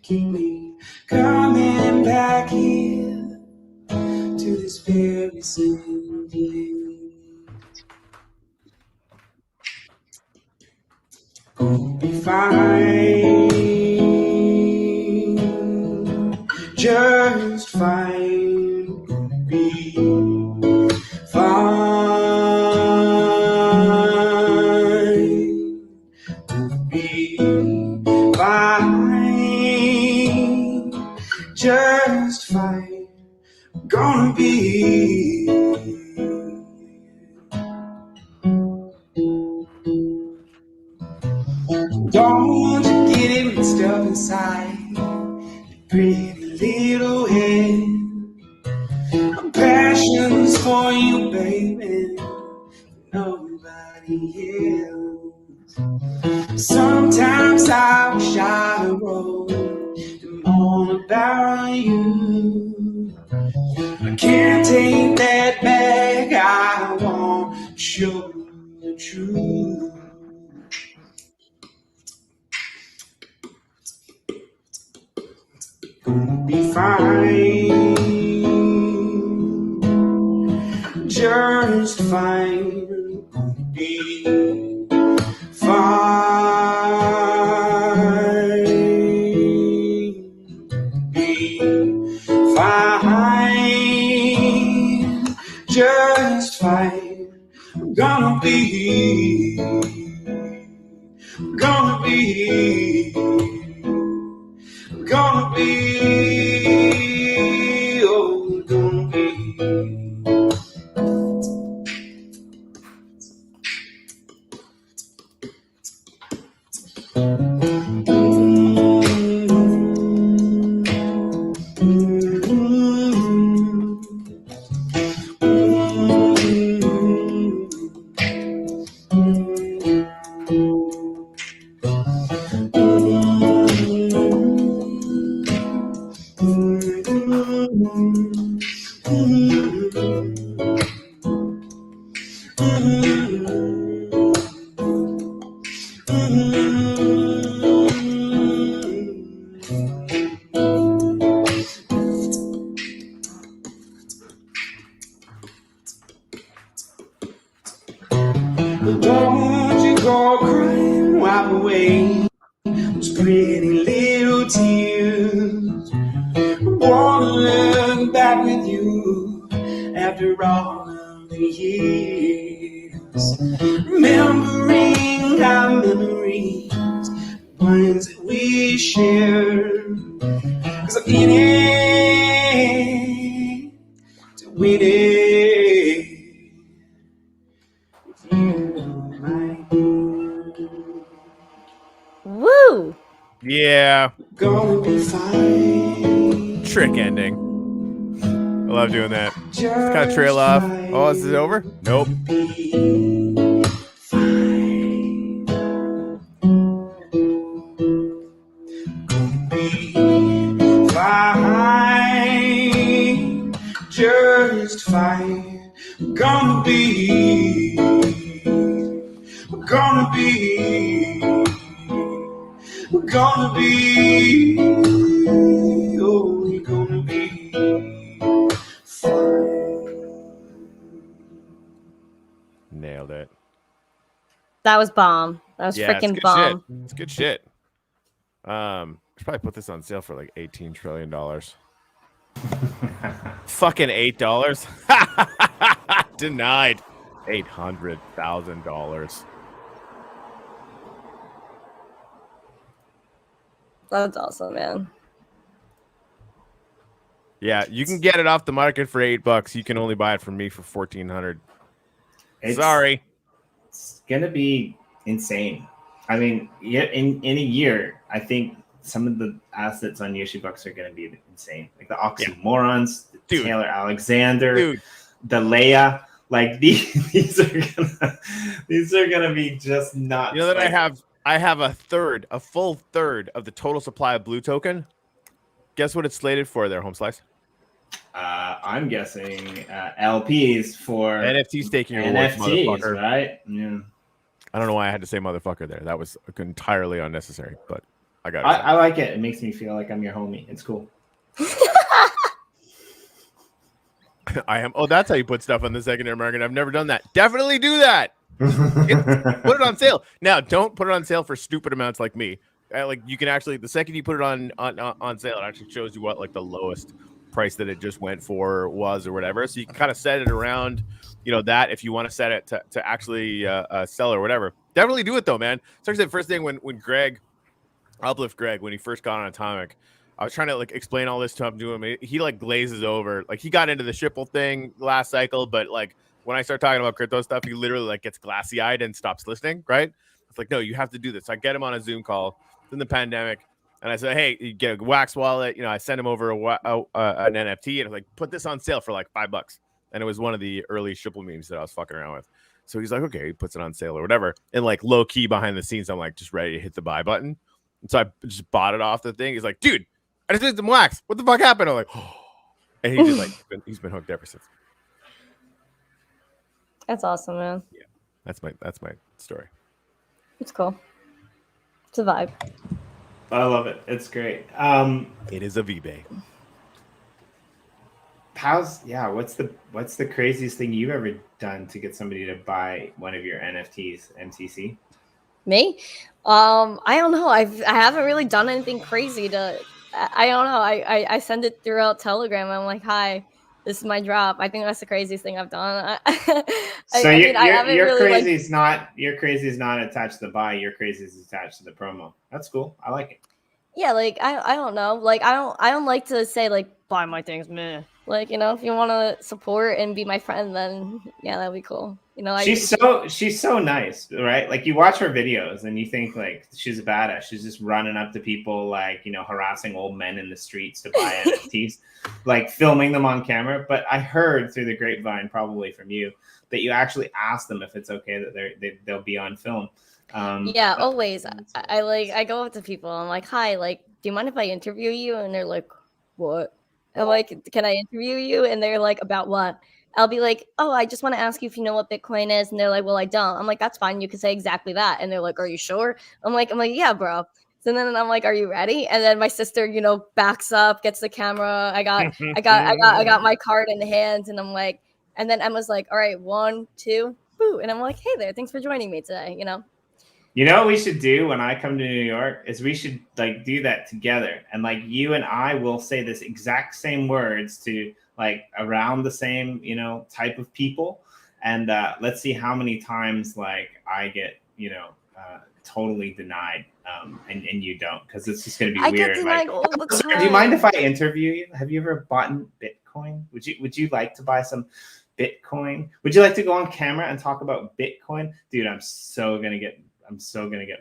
Keep me coming back here to this very same place. Gonna be fine, just fine. Gonna be fine, gonna be fine, just fine. Gonna be. Don't you get it mixed up inside your pretty little head. My passion's for you, baby, nobody else. Sometimes I wish I wrote them all about you. I can't take that back, I won't show you the truth. Gonna be fine, just fine. Gonna be fine, be fine, just fine. Gonna be Don't you go crying, wipe away those pretty little tears. Wanna look back with you after all of the years. Remembering our memories, ones that we shared. 'Cause I'm in it to win it. Woo! Yeah. Gonna be fine. Trick ending. I love doing that. Just kind of trail off. Oh, is it over? Nope. Fine. Gonna be fine. Just fine. Gonna be. We're gonna be. We're gonna be. Oh, we're gonna be fine. Nailed it. That was bomb. That was It's freaking good bomb. shit. It's good shit. Should probably put this on sale for like $18 trillion. Fucking $8. Denied. $800,000. That's awesome, man. Yeah, you can get it off the market for $8. You can only buy it from me for $1,400. Sorry. It's gonna be insane. I mean, in a year, I think some of the assets on Yoshi Bucks are gonna be insane. Like the Oxymorons, the Taylor Alexander, the Leia. Like these are gonna be just nuts. You know that I have a full third of the total supply of blue token. Guess what it's slated for there, Home Slice? I'm guessing LPs for NFT staking rewards, NFTs, motherfucker. right? Yeah. I don't know why I had to say motherfucker there. That was entirely unnecessary, but I got it. I like it. It makes me feel like I'm your homie. It's cool. I am. Oh, that's how you put stuff on the secondary market. I've never done that. Definitely do that. Put it on sale. Now, don't put it on sale for stupid amounts like me. Like you can actually, the second you put it on sale, it actually shows you what like the lowest price that it just went for was or whatever. So you can kind of set it around, that if you want to set it to actually sell or whatever. Definitely do it though, man. Especially the first thing when Uplift Greg, when he first got on Atomic, I was trying to like explain all this to him. He like glazes over. Like he got into the Shipple thing last cycle, but like when I start talking about crypto stuff, he literally like gets glassy eyed and stops listening. Right? It's like, no, you have to do this. So I get him on a Zoom call in the pandemic. And I said, hey, you get a Wax wallet. I sent him over an NFT and I was like, put this on sale for like $5. And it was one of the early Shipple memes that I was fucking around with. So he's like, okay, he puts it on sale or whatever. And like low key behind the scenes, I'm like just ready to hit the buy button. And so I just bought it off the thing. He's like, dude, I just did some Wax. What the fuck happened? I'm like, oh. And he just like, he's been hooked ever since. That's awesome, man. Yeah, that's my story. It's cool. It's a vibe. I love it. It's great. It is a V-Bay. What's the craziest thing you've ever done to get somebody to buy one of your NFTs, MCC? Me? I don't know. I haven't really done anything crazy I don't know. I send it throughout Telegram. I'm like, hi, this is my drop. I think that's the craziest thing I've done. Your crazy is not attached to the buy. Your crazy is attached to the promo. That's cool. I like it. Yeah, like I don't know. Like I don't like to say like buy my things, meh. Like, if you want to support and be my friend, then yeah, that'd be cool. She's so nice, right? Like you watch her videos and you think like she's a badass. She's just running up to people like, harassing old men in the streets to buy NFTs, like filming them on camera. But I heard through the grapevine, probably from you, that you actually asked them if it's okay that they'll be on film. Yeah, always. I go up to people. I'm like, hi, like, do you mind if I interview you? And they're like, what? I'm like, can I interview you? And they're like, about what? I'll be like, oh, I just want to ask you if you know what Bitcoin is. And they're like, well, I don't. I'm like, that's fine. You can say exactly that. And they're like, are you sure? I'm like, yeah, bro. So then I'm like, are you ready? And then my sister, backs up, gets the camera. I got my card in the hands, and I'm like, and then Emma's like, all right, 1, 2, boo. And I'm like, hey there, thanks for joining me today. You know what we should do when I come to New York is we should like do that together, and like you and I will say this exact same words to like around the same type of people, and let's see how many times like I get totally denied and you don't, because it's just gonna be weird. Get denied all the time. Do you mind if I interview you? Have you ever bought Bitcoin? Would you like to buy some Bitcoin? Would you like to go on camera and talk about Bitcoin? Dude, I'm so gonna get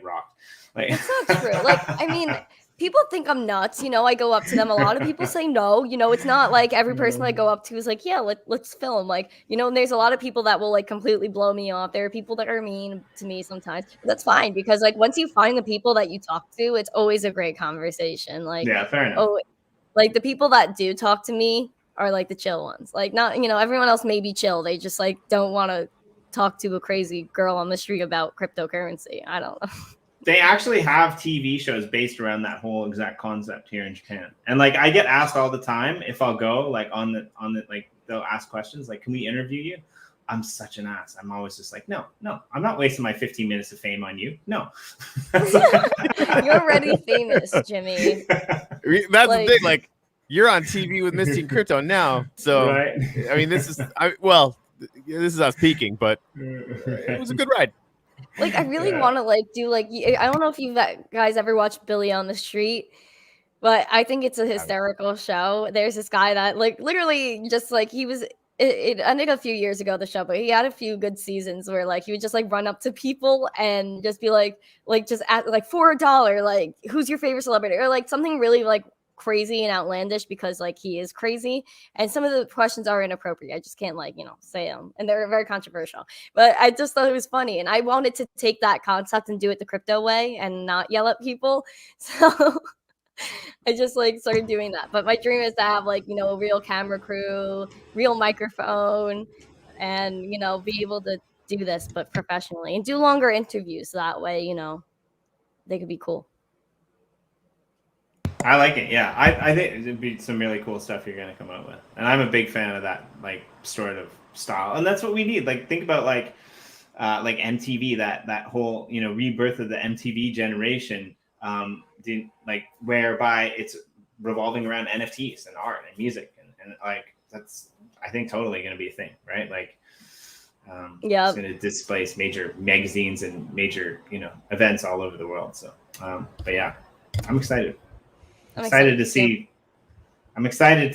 rocked. Like, it's not true. Like, I mean, people think I'm nuts. I go up to them. A lot of people say no. It's not like every person I go up to is like, yeah, let's film. Like, and there's a lot of people that will like completely blow me off. There are people that are mean to me sometimes. But that's fine, because like once you find the people that you talk to, it's always a great conversation. Like, yeah, fair enough. Oh, like the people that do talk to me are like the chill ones. Like, not, everyone else may be chill. They just like don't want to talk to a crazy girl on the street about cryptocurrency. I don't know. They actually have TV shows based around that whole exact concept here in Japan. And like I get asked all the time if I'll go like on the like they'll ask questions like, can we interview you? I'm such an ass. I'm always just like, no, I'm not wasting my 15 minutes of fame on you. No. You're already famous, Jimmy. That's the thing. Like, you're on TV with Misty and Crypto now. So, right. I mean, this is us peaking, but it was a good ride. Like, I really want to like do like, I don't know if you guys ever watched Billy on the Street, but I think it's a hysterical show. There's this guy that like literally just like it ended a few years ago, the show, but he had a few good seasons where like he would just like run up to people and just be like just at like for $1, like, who's your favorite celebrity, or like something really like crazy and outlandish, because like he is crazy, and some of the questions are inappropriate. I just can't like say them, and they're very controversial, but I just thought it was funny, and I wanted to take that concept and do it the crypto way and not yell at people. So I just like started doing that. But my dream is to have like a real camera crew, real microphone, and be able to do this but professionally, and do longer interviews, so that way they could be cool. I like it. Yeah, I think it'd be some really cool stuff you're gonna come up with, and I'm a big fan of that like sort of style, and that's what we need. Like, think about like MTV, that whole rebirth of the MTV generation, like whereby it's revolving around NFTs and art and music, and like that's I think totally gonna be a thing, right? Like, it's gonna displace major magazines and major events all over the world. So, but yeah, I'm excited. I'm excited to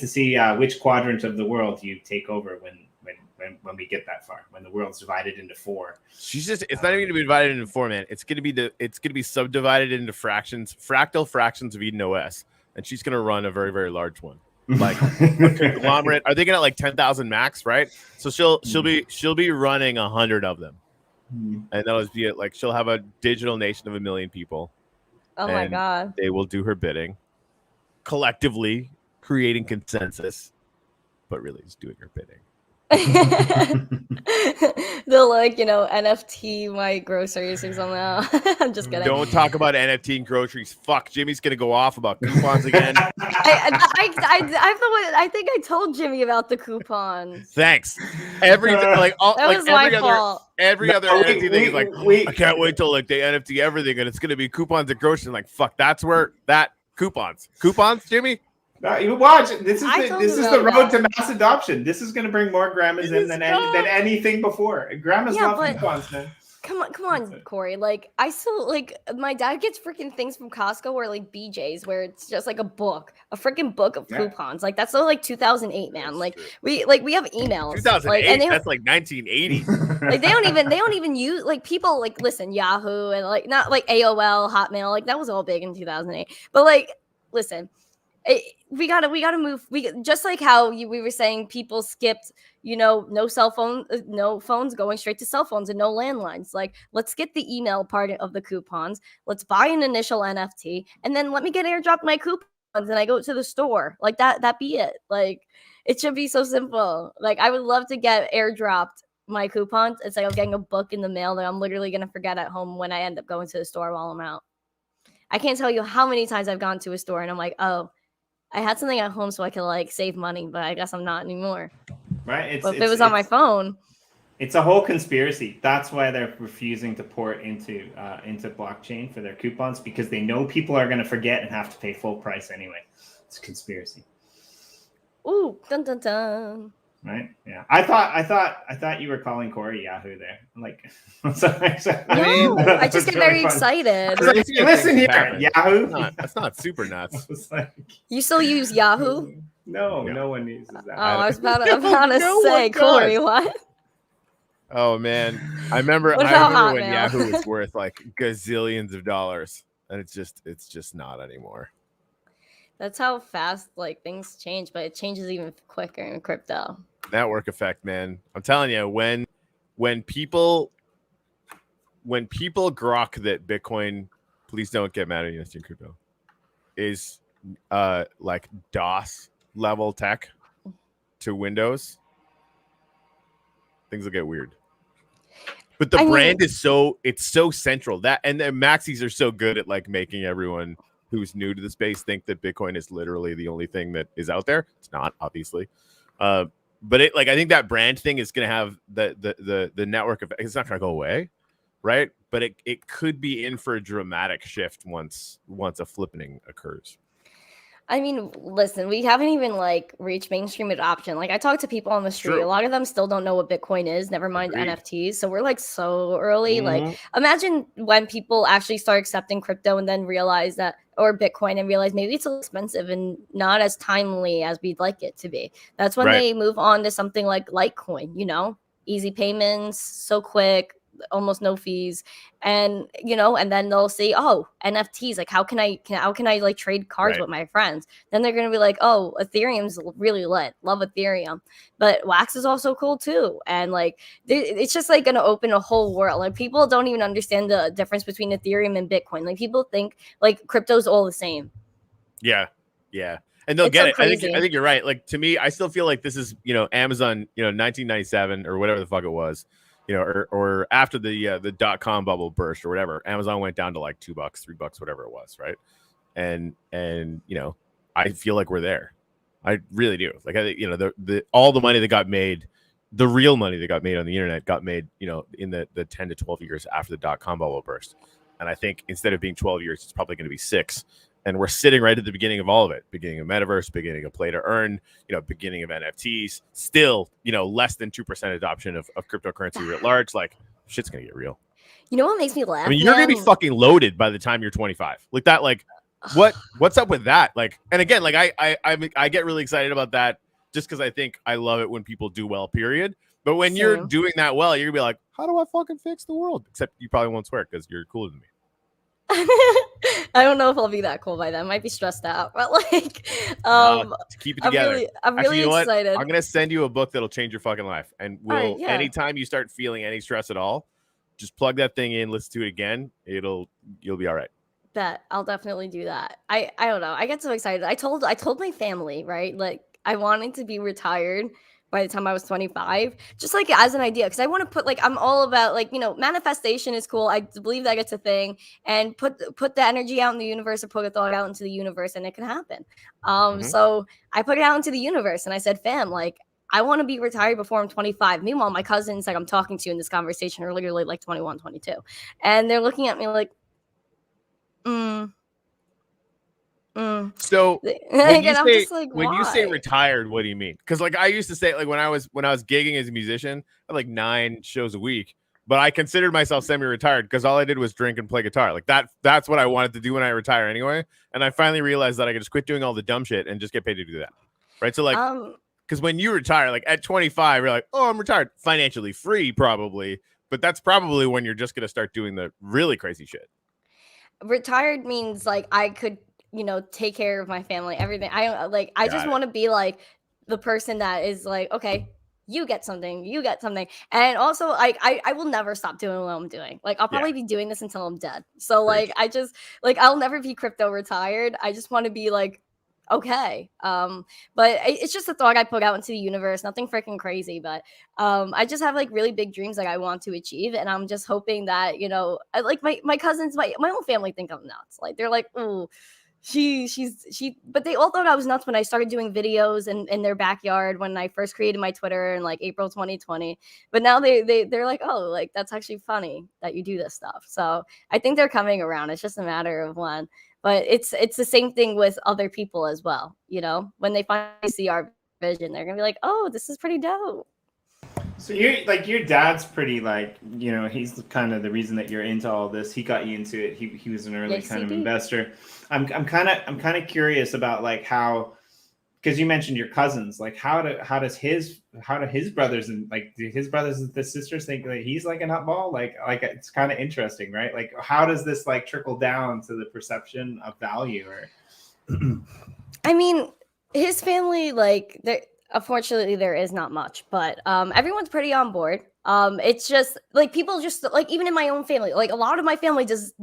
see which quadrant of the world you take over when we get that far, when the world's divided into 4. It's not even going to be divided into 4, man. It's going to be subdivided into fractal fractions of Eden OS, and she's going to run a very, very large one, like a conglomerate. Are they going to like 10,000 max, right? So she'll be running 100 of them, and that'll be it. Like, she'll have a digital nation of 1 million people. Oh my god! They will do her bidding, collectively creating consensus, but really just doing her bidding. They'll like NFT my groceries or something. I'm just kidding. Don't talk about NFT and groceries. Fuck, Jimmy's gonna go off about coupons again. I think I told Jimmy about the coupons. Thanks. That was my fault. Every other NFT thing is like, I can't wait till like they NFT everything and it's gonna be coupons and groceries. Like, fuck, that's where that coupons, Jimmy. No, you watch. This is the road to mass adoption. This is going to bring more grandmas in than anything before. Grandmas love coupons, man. Come on, Corey. Like, I still like my dad gets freaking things from Costco or like BJ's where it's just like a freaking book of coupons. Like, that's so like 2008, man. Like we have emails. 2008. That's like 1980. Like they don't even use like people like listen Yahoo and like not like AOL, Hotmail. Like that was all big in 2008. But like listen. We gotta move. Just like how we were saying, people skipped, no cell phone, no phones, going straight to cell phones and no landlines. Like, let's get the email part of the coupons. Let's buy an initial NFT, and then let me get airdropped my coupon and I go to the store. Like that be it. Like it should be so simple. Like I would love to get airdropped my coupons instead of getting a book in the mail that I'm literally gonna forget at home when I end up going to the store while I'm out. I can't tell you how many times I've gone to a store and I'm like, oh, I had something at home so I could like save money, but I guess I'm not anymore. Right. But if it was on my phone. It's a whole conspiracy. That's why they're refusing to port into blockchain for their coupons, because they know people are going to forget and have to pay full price anyway. It's a conspiracy. Ooh, dun dun dun. Right? Yeah. I thought you were calling Corey Yahoo there. Like, sorry. No, I just get very excited. Listen here, Yahoo. That's not super nuts. Like, you still use Yahoo? No one uses that. Oh, I was about to say, Corey, what? Oh man, I remember when Yahoo was worth like gazillions of dollars, and it's just not anymore. That's how fast like things change, but it changes even quicker in crypto. Network effect, man. I'm telling you, when people grok that Bitcoin, please don't get mad at me, in crypto, is like DOS level tech to Windows, things will get weird. But the brand is so central, that, and then maxis are so good at like making everyone who's new to the space think that Bitcoin is literally the only thing that is out there. It's not, obviously. But it, like, I think that brand thing is going to have the network effect. It's not going to go away, right? But it could be in for a dramatic shift once a flippening occurs. I mean, listen, we haven't even like reached mainstream adoption. Like I talk to people on the street, a lot of them still don't know what Bitcoin is, never mind NFTs. So we're like so early. Like imagine when people actually start accepting crypto and then realize that, or Bitcoin, and realize maybe it's so expensive and not as timely as we'd like it to be. That's when they move on to something like Litecoin, you know, easy payments, so quick, almost no fees, and you know, and then they'll say, oh, NFTs, like how can I like trade cards with my friends? Then they're gonna be like, oh, Ethereum's really lit, love Ethereum, but Wax is also cool too. And like it's just like gonna open a whole world. Like people don't even understand the difference between Ethereum and Bitcoin. Like people think like crypto's all the same. Yeah And they'll get it. I think you're right. Like to me, I still feel like this is, you know, Amazon, you know, 1997 or whatever the fuck it was, you know, or after the .com bubble burst or whatever, Amazon went down to like $2, $3, whatever it was, right? And you know, I feel like we're there. I really do. Like I think, you know, the all the money that got made, the real money that got made on the internet got made, you know, in the 10 to 12 years after the .com bubble burst. And I think instead of being 12 years, it's probably going to be 6. And we're sitting right at the beginning of all of it, beginning of metaverse, beginning of play to earn, you know, beginning of NFTs, still, you know, less than 2% adoption of cryptocurrency writ large. Like shit's going to get real. You know what makes me laugh? I mean, you're going to be fucking loaded by the time you're 25. Like that, like what's up with that? Like, and again, like I get really excited about that just because I think I love it when people do well, period. But when you're doing that well, you're gonna be like, how do I fucking fix the world? Except you probably won't swear because you're cooler than me. I don't know if I'll be that cool by then. I might be stressed out, but like, keep it together. I'm really you know excited. I'm gonna send you a book that'll change your fucking life, and anytime you start feeling any stress at all, just plug that thing in, listen to it again. You'll be all right. Bet I'll definitely do that. I don't know. I get so excited. I told my family, right? Like I wanted to be retired by the time I was 25, just like as an idea, because I want to put like, I'm all about like, you know, manifestation is cool. I believe that it's a thing, and put the energy out in the universe, or put a thought out into the universe, and it can happen. So I put it out into the universe, and I said, fam, like I want to be retired before I'm 25. Meanwhile, my cousins like I'm talking to in this conversation are literally like 21, 22, and they're looking at me like, So when you say retired, what do you mean? Because like I used to say, like when I was gigging as a musician, I had like 9 shows a week, but I considered myself semi-retired because all I did was drink and play guitar. Like that's what I wanted to do when I retire anyway. And I finally realized that I could just quit doing all the dumb shit and just get paid to do that. Right. So like, because when you retire, like at 25, you're like, oh, I'm retired, financially free probably, but that's probably when you're just gonna start doing the really crazy shit. Retired means like I could, you know, take care of my family, everything. I just want to be like the person that is like, okay, you get something. And also like, I will never stop doing what I'm doing. Like I'll probably be doing this until I'm dead. So like, I just like, I'll never be crypto retired. I just want to be like okay. But it's just a thought I put out into the universe, nothing freaking crazy, but I just have like really big dreams that I want to achieve, and I'm just hoping that, you know, like my cousins, my whole family think I'm nuts. Like they're like, oh, but they all thought I was nuts when I started doing videos in their backyard when I first created my Twitter in like April 2020. But now they're like, oh, like that's actually funny that you do this stuff. So I think they're coming around. It's just a matter of when. But it's the same thing with other people as well. You know, when they finally see our vision, they're gonna be like, oh, this is pretty dope. So you're like, your dad's pretty, like, you know, he's kind of the reason that you're into all this. He got you into it. He was an early kind of investor. I'm kind of curious about like how, because you mentioned your cousins, like how do his brothers and like do his brothers and sisters think that he's like a nutball? Like it's kind of interesting, right? Like how does this like trickle down to the perception of value? Or I mean, his family, like unfortunately there is not much, but everyone's pretty on board. It's just like people just like, even in my own family, like a lot of my family does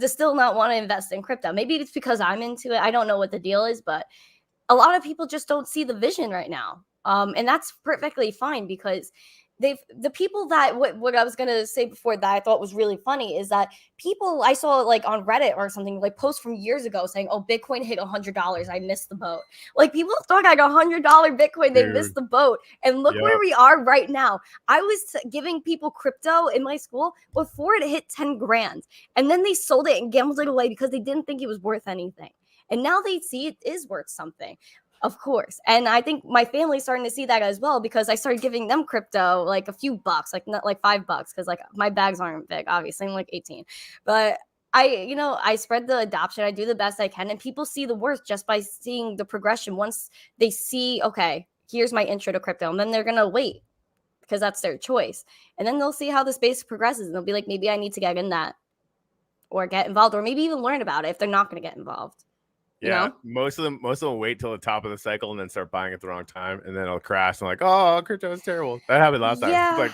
still not want to invest in crypto. Maybe it's because I'm into it. I don't know what the deal is, but a lot of people just don't see the vision right now. And that's perfectly fine, because the people that what I was gonna say before that I thought was really funny is that people I saw like on Reddit or something, like posts from years ago saying, oh, Bitcoin hit $100, I missed the boat. Like people thought like $100 Bitcoin, they missed the boat, and look where we are right now. I was giving people crypto in my school before it hit 10 grand, and then they sold it and gambled it away because they didn't think it was worth anything, and now they see it is worth something. Of course. And I think my family's starting to see that as well, because I started giving them crypto like a few bucks, like not like $5, because like my bags aren't big, obviously I'm like 18. But I spread the adoption. I do the best I can, and people see the worth just by seeing the progression. Once they see, okay, here's my intro to crypto, and then they're gonna wait because that's their choice. And then they'll see how the space progresses, and they'll be like, maybe I need to get in that or get involved, or maybe even learn about it if they're not going to get involved. Yeah, most of them wait till the top of the cycle and then start buying at the wrong time, and then it'll crash and like, oh, crypto is terrible. That happened last time. Like,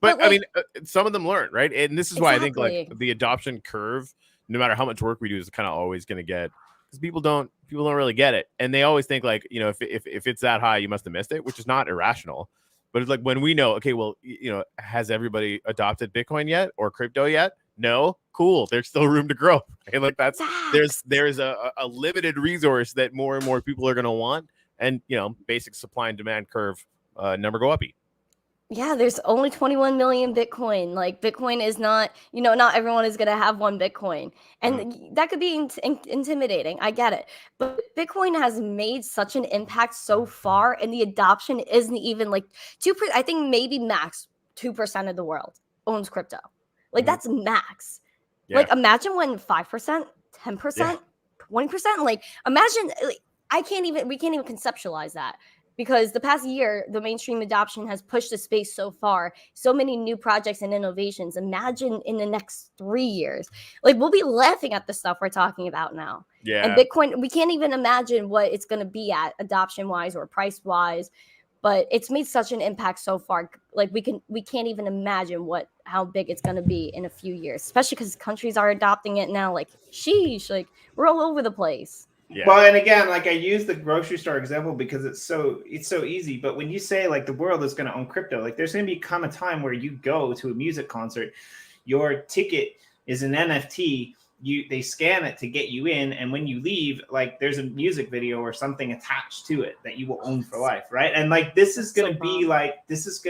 but like, I mean, some of them learn, right? And this is why I think like the adoption curve, no matter how much work we do, is kind of always going to get, because people don't really get it, and they always think like, you know, if it's that high, you must have missed it, which is not irrational. But it's like when we know, okay, well, you know, has everybody adopted Bitcoin yet or crypto yet? No, cool. There's still room to grow. And like that's there's a limited resource that more and more people are going to want, and you know, basic supply and demand curve number go uppy. Yeah, there's only 21 million Bitcoin. Like Bitcoin is not, you know, not everyone is going to have one Bitcoin, and that could be intimidating. I get it, but Bitcoin has made such an impact so far, and the adoption isn't even like 2%. I think maybe max 2% of the world owns crypto. Like that's max. Yeah. Like imagine when 5%, 10%, 20%. Like imagine. Like, we can't even conceptualize that, because the past year the mainstream adoption has pushed the space so far. So many new projects and innovations. Imagine in the next 3 years, like we'll be laughing at the stuff we're talking about now. Yeah. And Bitcoin, we can't even imagine what it's going to be at adoption wise or price wise. But it's made such an impact so far. Like we can't even imagine how big it's going to be in a few years, especially because countries are adopting it now. Like, sheesh, like we're all over the place. Yeah. Well, and again, like I use the grocery store example because it's so easy. But when you say like the world is going to own crypto, like there's going to become a time where you go to a music concert, your ticket is an NFT. They scan it to get you in, and when you leave, like there's a music video or something attached to it that you will own for life, right? And like this is gonna be like it's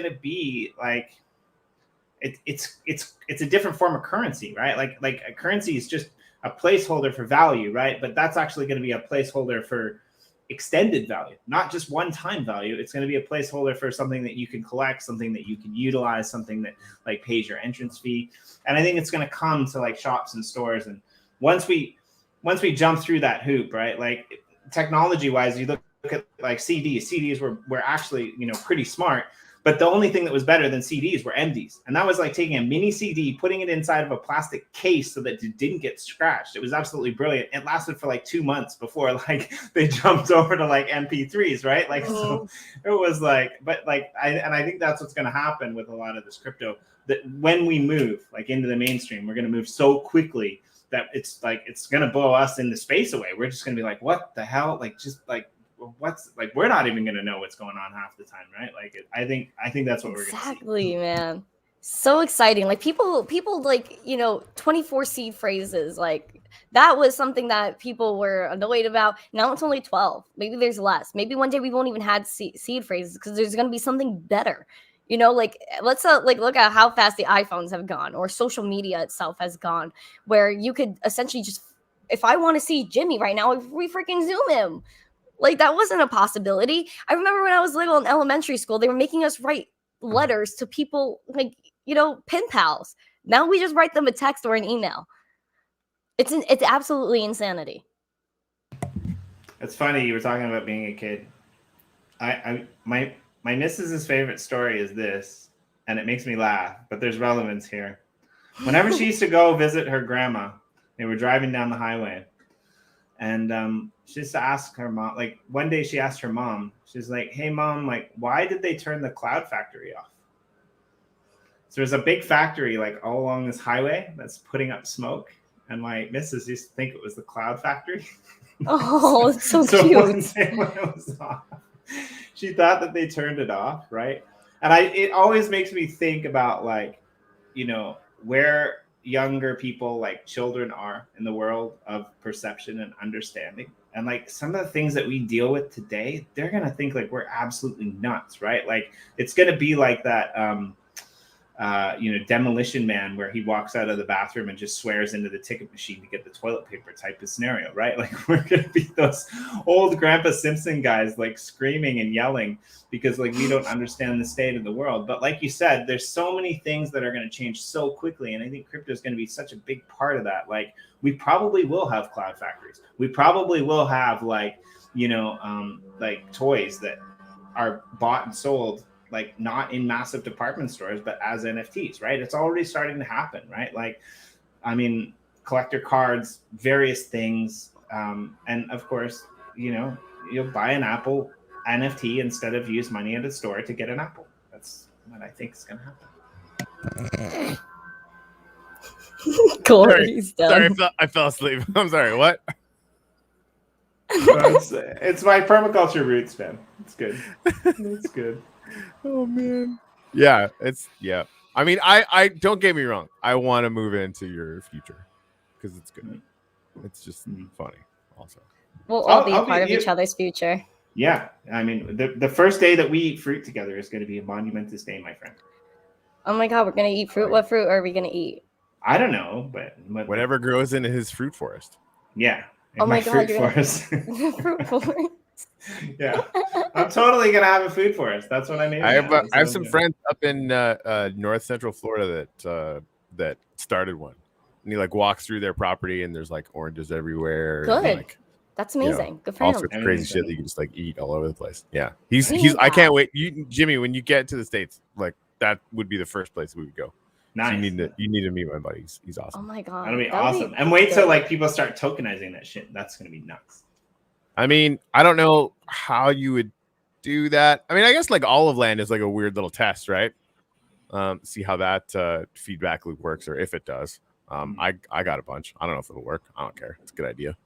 a different form of currency, right? Like a currency is just a placeholder for value, right? But that's actually going to be a placeholder for extended value, not just one-time value. It's going to be a placeholder for something that you can collect, something that you can utilize, something that like pays your entrance fee. And I think it's going to come to like shops and stores. And once we jump through that hoop, right? Like technology wise, you look at like CDs were actually, you know, pretty smart. But the only thing that was better than CDs were MDs. And that was like taking a mini CD, putting it inside of a plastic case so that it didn't get scratched. It was absolutely brilliant. It lasted for like 2 months before like they jumped over to like MP3s, right? Like, so it was like, but like, I think that's what's going to happen with a lot of this crypto, that when we move like into the mainstream, we're going to move so quickly that it's like it's gonna blow us into space away. We're just gonna be like, what the hell? Like just like what's like we're not even gonna know what's going on half the time, right? Like I think that's what we're gonna see. Exactly, man. So exciting. Like people like, 24 seed phrases. Like that was something that people were annoyed about. Now it's only 12. Maybe there's less. Maybe one day we won't even have seed phrases because there's going to be something better. Like let's like look at how fast the iPhones have gone, or social media itself has gone, where you could essentially just, if I want to see Jimmy right now, we freaking Zoom him. Like that wasn't a possibility. I remember when I was little in elementary school, they were making us write letters to people, like, pen pals. Now we just write them a text or an email. It's absolutely insanity. It's funny you were talking about being a kid. My missus's favorite story is this, and it makes me laugh, but there's relevance here. Whenever she used to go visit her grandma, they were driving down the highway, and she used to ask her mom, like one day she asked her mom, she's like, hey mom, like why did they turn the cloud factory off? So there's a big factory like all along this highway that's putting up smoke, and my missus used to think it was the cloud factory. Oh, it's so so cute. One day when it was off, she thought that they turned it off, right? And it always makes me think about like, where younger people, like children, are in the world of perception and understanding. And like some of the things that we deal with today, they're gonna think like we're absolutely nuts, right? Like it's gonna be like that Demolition Man, where he walks out of the bathroom and just swears into the ticket machine to get the toilet paper type of scenario, right? Like we're gonna be those old Grandpa Simpson guys like screaming and yelling because like we don't understand the state of the world. But like you said, there's so many things that are going to change so quickly, and I think crypto is going to be such a big part of that. Like we probably will have cloud factories. We probably will have like like toys that are bought and sold, like not in massive department stores, but as NFTs, right? It's already starting to happen, right? Like, I mean, collector cards, various things. And of course, you'll buy an Apple NFT instead of use money at a store to get an Apple. That's what I think is going to happen. Corey's done. Sorry, I fell asleep. I'm sorry, what? It's my permaculture roots, man. It's good. It's good. Oh man. Yeah, I mean, I don't get me wrong. I want to move into your future because it's good. It's just funny. Also, we'll all be a part of each other's future. Yeah, I mean, the first day that we eat fruit together is going to be a monumentous day, my friend. Oh my God, we're gonna eat fruit. What fruit are we gonna eat? I don't know, but whatever grows in his fruit forest. Yeah. Oh my God, fruit forest. Fruit forest. Yeah, I'm totally gonna have a food forest. That's what I mean. I have some friends up in North Central Florida that started one, and he like walks through their property, and there's like oranges everywhere. Good. And, like, that's amazing. Good for all him. sorts of crazy shit that you can just like eat all over the place. Yeah, he's. I can't wait. Jimmy, when you get to the States, like that would be the first place we would go. Nice. So you need to meet my buddy. He's awesome. Oh my God, that'll be awesome. And wait till like people start tokenizing that shit. That's gonna be nuts. I mean, I don't know how you would do that. I mean, I guess like all of land is like a weird little test, right? See how that feedback loop works, or if it does. I got a bunch. I don't know if it'll work. I don't care. It's a good idea.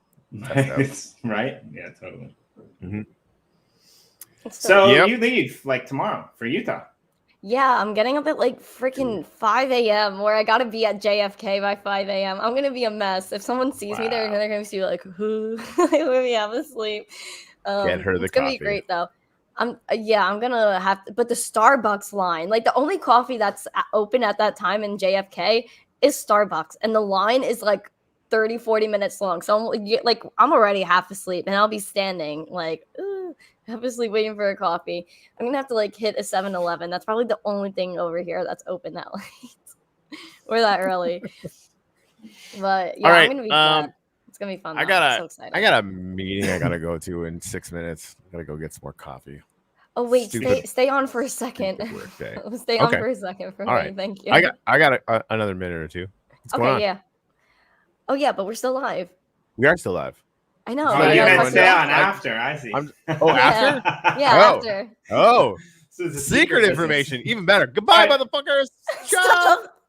Right? Yeah, totally. Mm-hmm. So you leave like tomorrow for Utah. Yeah, I'm getting up at like freaking 5 a.m. where I gotta be at JFK by 5 a.m. I'm gonna be a mess. If someone sees me there, they're gonna see like, who? Let me have a sleep. Get her the it's gonna coffee. be great though. I'm gonna have to, but the Starbucks line, like the only coffee that's open at that time in JFK is Starbucks, and the line is like 30-40 minutes long. So I'm already half asleep, and I'll be standing like half asleep waiting for a coffee. I'm gonna have to like hit a 7-Eleven. That's probably the only thing over here that's open that late or that early. But yeah, right, I'm gonna be glad. It's gonna be fun. I got a meeting I gotta go to in 6 minutes. I gotta go get some more coffee. Oh wait, stay on for a second. Stay on for a second for me. Right. Thank you. I got another minute or two. What's going on? Yeah. Oh yeah, but we're still live. We are still live. I know. Oh, you meant stay on after. I see. After? Yeah, after. Oh. So secret information. Even better. Goodbye, motherfuckers. Shut up.